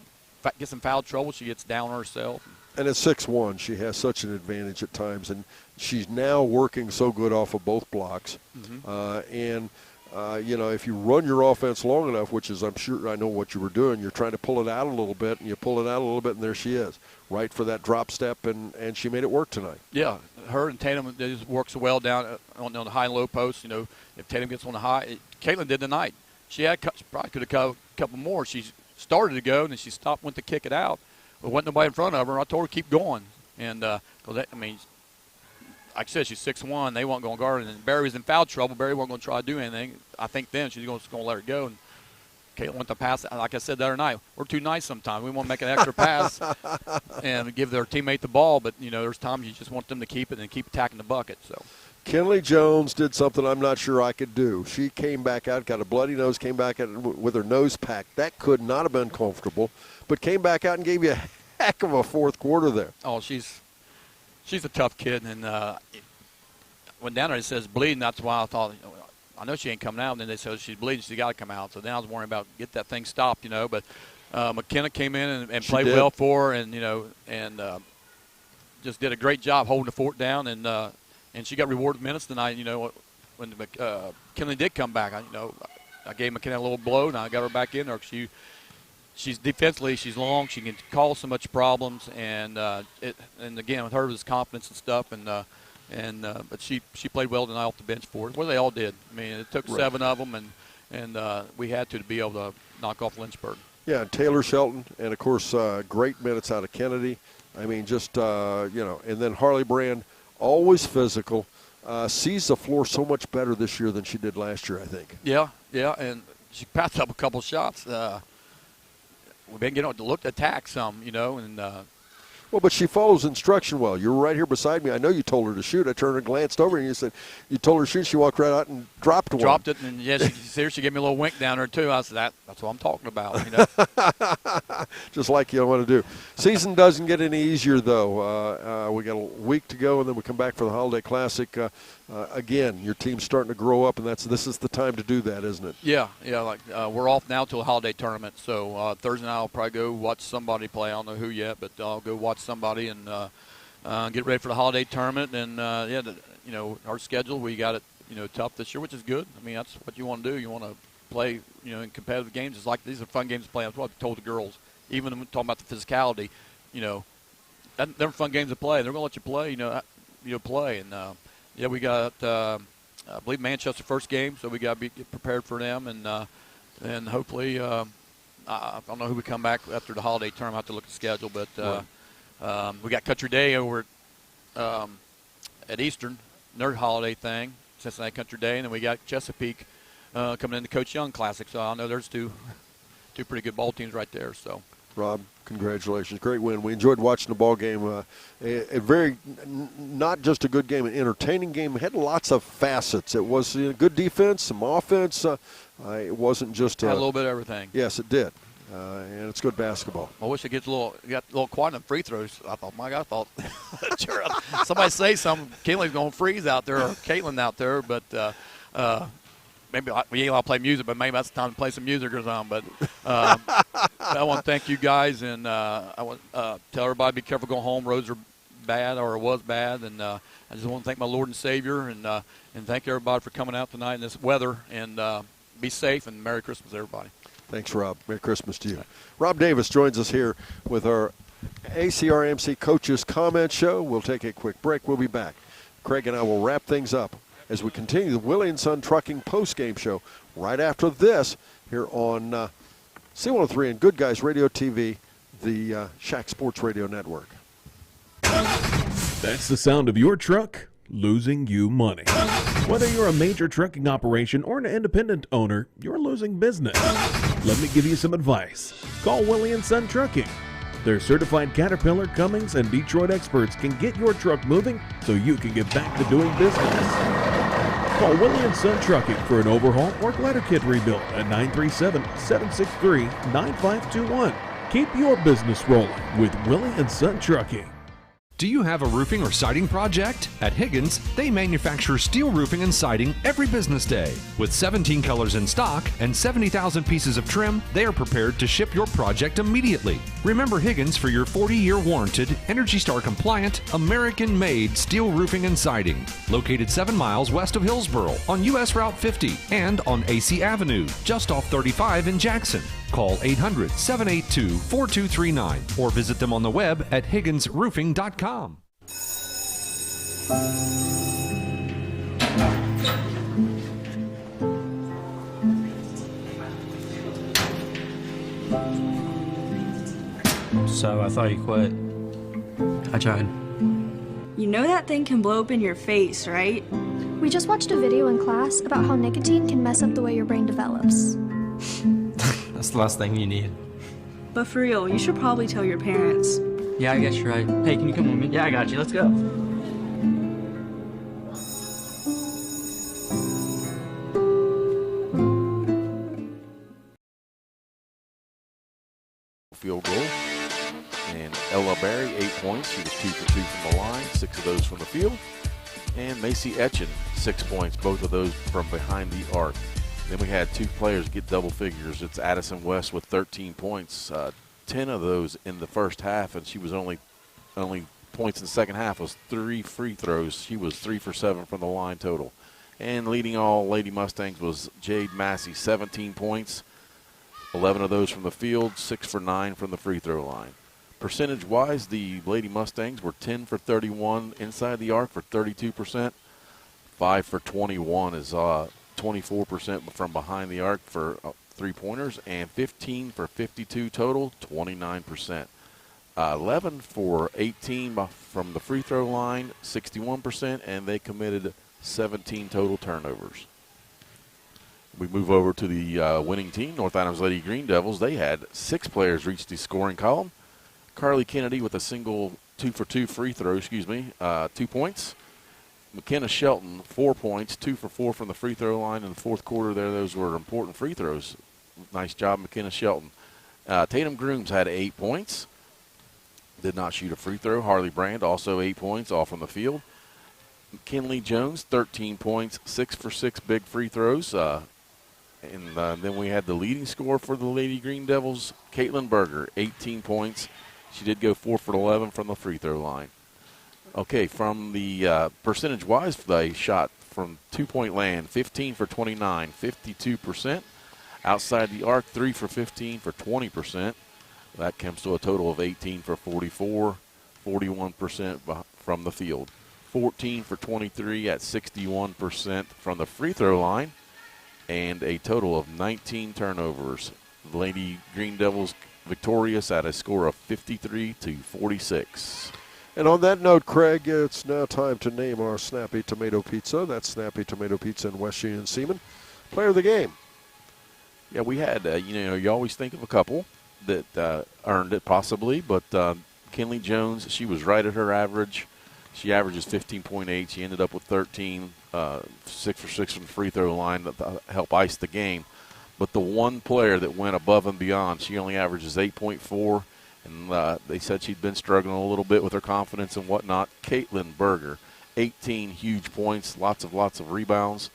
gets in foul trouble, she gets down on herself. And at 6'1", she has such an advantage at times, and she's now working so good off of both blocks. Mm-hmm. If you run your offense long enough, which is I know what you were doing, you're trying to pull it out a little bit, and you pull it out a little bit, and there she is, right for that drop step, and she made it work tonight. Yeah, her and Tatum just works well down on the high and low post. If Tatum gets on the high, Caitlin did tonight. She probably could have cut a couple more. She's started to go, and then she stopped, went to kick it out. But wasn't nobody in front of her. I told her to keep going. And, like I said, she's 6'1". They weren't going to guard her. And Barry was in foul trouble. Barry wasn't going to try to do anything. I think then she's going to let her go. And Caitlin went to pass. Like I said the other night, we're too nice sometimes. We want to make an extra pass and give their teammate the ball. But, there's times you just want them to keep it and keep attacking the bucket. So. Kinley Jones did something I'm not sure I could do. She came back out, got a bloody nose, came back out with her nose packed. That could not have been comfortable, but came back out and gave you a heck of a fourth quarter there. Oh, she's a tough kid, and when down there it says bleeding, that's why I thought, I know she ain't coming out, and then they said she's bleeding, she's got to come out. So then I was worrying about get that thing stopped, but McKenna came in and played well for her, and just did a great job holding the fort down, and she got rewarded minutes tonight. When Kinley did come back, I gave McKenna a little blow, and I got her back in there. She's defensively, she's long, she can cause so much problems, and again with her it was confidence and stuff, but she played well tonight off the bench for us. Well, they all did. I mean, it took 7 of them, and we had to be able to knock off Lynchburg. Yeah, and Taylor Shelton, and of course great minutes out of Kennedy. I mean, just and then Harley Brand. Always physical, sees the floor so much better this year than she did last year, I think. Yeah, and she passed up a couple shots. We've been getting to look to attack some, and well, but she follows instruction well. You were right here beside me. I know you told her to shoot. I turned and glanced over, and you told her to shoot. She walked right out and dropped one. Dropped it, and she gave me a little wink down there too. I said, that's what I'm talking about. Just like you want to do. Season doesn't get any easier, though. We got a week to go, and then we come back for the Holiday Classic. Again, your team's starting to grow up, and this is the time to do that, isn't it? Yeah. We're off now till the holiday tournament. So Thursday night I'll probably go watch somebody play. I don't know who yet, but I'll go watch somebody and get ready for the holiday tournament. And our schedule, we got it tough this year, which is good. I mean, that's what you want to do. You want to play in competitive games. It's like these are fun games to play. That's what I told the girls. Even when talking about the physicality, they're fun games to play. They're going to let you play. Play and. Yeah, we got, I believe, Manchester first game, so we got to get prepared for them, and hopefully, I don't know who we come back after the holiday term. I have to look at the schedule, but we got Country Day over at Eastern, their holiday thing, Cincinnati Country Day, and then we got Chesapeake coming into Coach Young Classic. So I know there's two pretty good ball teams right there. So. Rob, congratulations. Great win. We enjoyed watching the ball game. A very, not just a good game, an entertaining game. It had lots of facets. It was good defense, some offense. It wasn't just had a little bit of everything. Yes, it did. and it's good basketball. I wish it got a little quiet on free throws. I thought, my God, sure, somebody say something. Kinley's going to freeze out there, or Caitlin out there, but maybe we ain't allowed to play music, but maybe that's the time to play some music or something. But I want to thank you guys, and I want to tell everybody be careful going home. Roads are bad, or it was bad, and I just want to thank my Lord and Savior, and thank everybody for coming out tonight in this weather, and be safe, and Merry Christmas, everybody. Thanks, Rob. Merry Christmas to you. Rob Davis joins us here with our ACRMC Coaches Comment Show. We'll take a quick break. We'll be back. Craig and I will wrap things up as we continue the Willie & Son Trucking post-game show right after this here on C103 and Good Guys Radio TV, the Shack Sports Radio Network. That's the sound of your truck losing you money. Whether you're a major trucking operation or an independent owner, you're losing business. Let me give you some advice. Call Willie & Son Trucking. Their certified Caterpillar, Cummins, and Detroit experts can get your truck moving so you can get back to doing business. Call Willie & Son Trucking for an overhaul or glider kit rebuild at 937-763-9521. Keep your business rolling with Willie & Son Trucking. Do you have a roofing or siding project? At Higgins, they manufacture steel roofing and siding every business day. With 17 colors in stock and 70,000 pieces of trim, they are prepared to ship your project immediately. Remember Higgins for your 40-year warranted, Energy Star compliant, American-made steel roofing and siding. Located 7 miles west of Hillsboro on US Route 50 and on AC Avenue, just off 35 in Jackson. Call 800-782-4239 or visit them on the web at higginsroofing.com. So I thought you quit. I tried. You know that thing can blow up in your face, right? We just watched a video in class about how nicotine can mess up the way your brain develops. That's the last thing you need. But for real, you should probably tell your parents. Yeah, I guess you're right. Hey, can you come with me? Yeah, I got you. Let's go. Field goal. And Ella Berry, 8 points. She was 2 for 2 from the line, 6 of those from the field. And Macy Etchen, 6 points, both of those from behind the arc. Then we had 2 players get double figures. It's Addison West with 13 points, 10 of those in the first half, and she was only points in the second half was 3 free throws. She was 3 for 7 from the line total. And leading all Lady Mustangs was Jade Massey, 17 points, 11 of those from the field, 6 for 9 from the free throw line. Percentage-wise, the Lady Mustangs were 10 for 31 inside the arc for 32%, 5 for 21 is 24% from behind the arc for three-pointers, and 15 for 52 total, 29%. 11 for 18 from the free throw line, 61%, and they committed 17 total turnovers. We move over to the winning team, North Adams Lady Green Devils. They had 6 players reach the scoring column. Carly Kennedy with a single 2 for 2 free throw, 2 points. McKenna Shelton, 4 points, 2 for 4 from the free throw line in the fourth quarter there. Those were important free throws. Nice job, McKenna Shelton. Tatum Grooms had 8 points. Did not shoot a free throw. Harley Brand also 8 points, all from the field. McKinley Jones, 13 points, 6 for 6 big free throws. And then we had the leading scorer for the Lady Green Devils, Caitlin Berger, 18 points. She did go 4 for 11 from the free throw line. Okay, from the percentage-wise, they shot from two-point land, 15 for 29, 52%. Outside the arc, 3 for 15 for 20%. That comes to a total of 18 for 44, 41% from the field. 14 for 23 at 61% from the free throw line, and a total of 19 turnovers. The Lady Green Devils victorious at a score of 53-46. And on that note, Craig, it's now time to name our Snappy Tomato Pizza. That's Snappy Tomato Pizza in West Union Seaman. Player of the game. Yeah, we had, you always think of a couple that earned it possibly, but Kinley Jones, she was right at her average. She averages 15.8. She ended up with 13, 6 for 6 from the free throw line to help ice the game. but the one player that went above and beyond, she only averages 8.4, and they said she'd been struggling a little bit with her confidence and whatnot. Caitlin Berger, 18 huge points, lots of rebounds,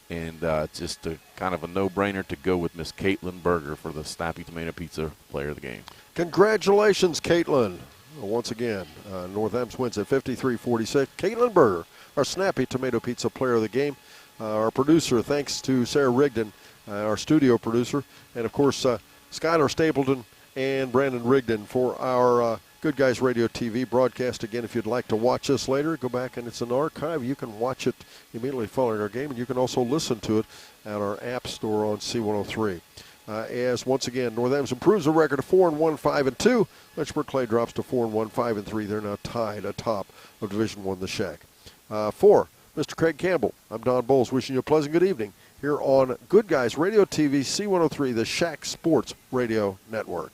and just kind of a no-brainer to go with Miss Caitlin Berger for the Snappy Tomato Pizza Player of the Game. Congratulations, Caitlin. Once again, North Adams wins at 53-46. Caitlin Berger, our Snappy Tomato Pizza Player of the Game. Our producer, thanks to Sarah Rigdon, our studio producer, and, of course, Skylar Stapleton and Brandon Rigdon for our Good Guys Radio TV broadcast. Again, if you'd like to watch this later, go back and it's an archive. You can watch it immediately following our game, and you can also listen to it at our app store on C103. As once again, North Adams improves the record to 4-1, 5-2. Lynchburg-Clay drops to 4-1, 5-3. They're now tied atop of Division I, the Shack. For Mr. Craig Campbell, I'm Don Bowles, wishing you a pleasant good evening here on Good Guys Radio TV, C103, the Shack Sports Radio Network.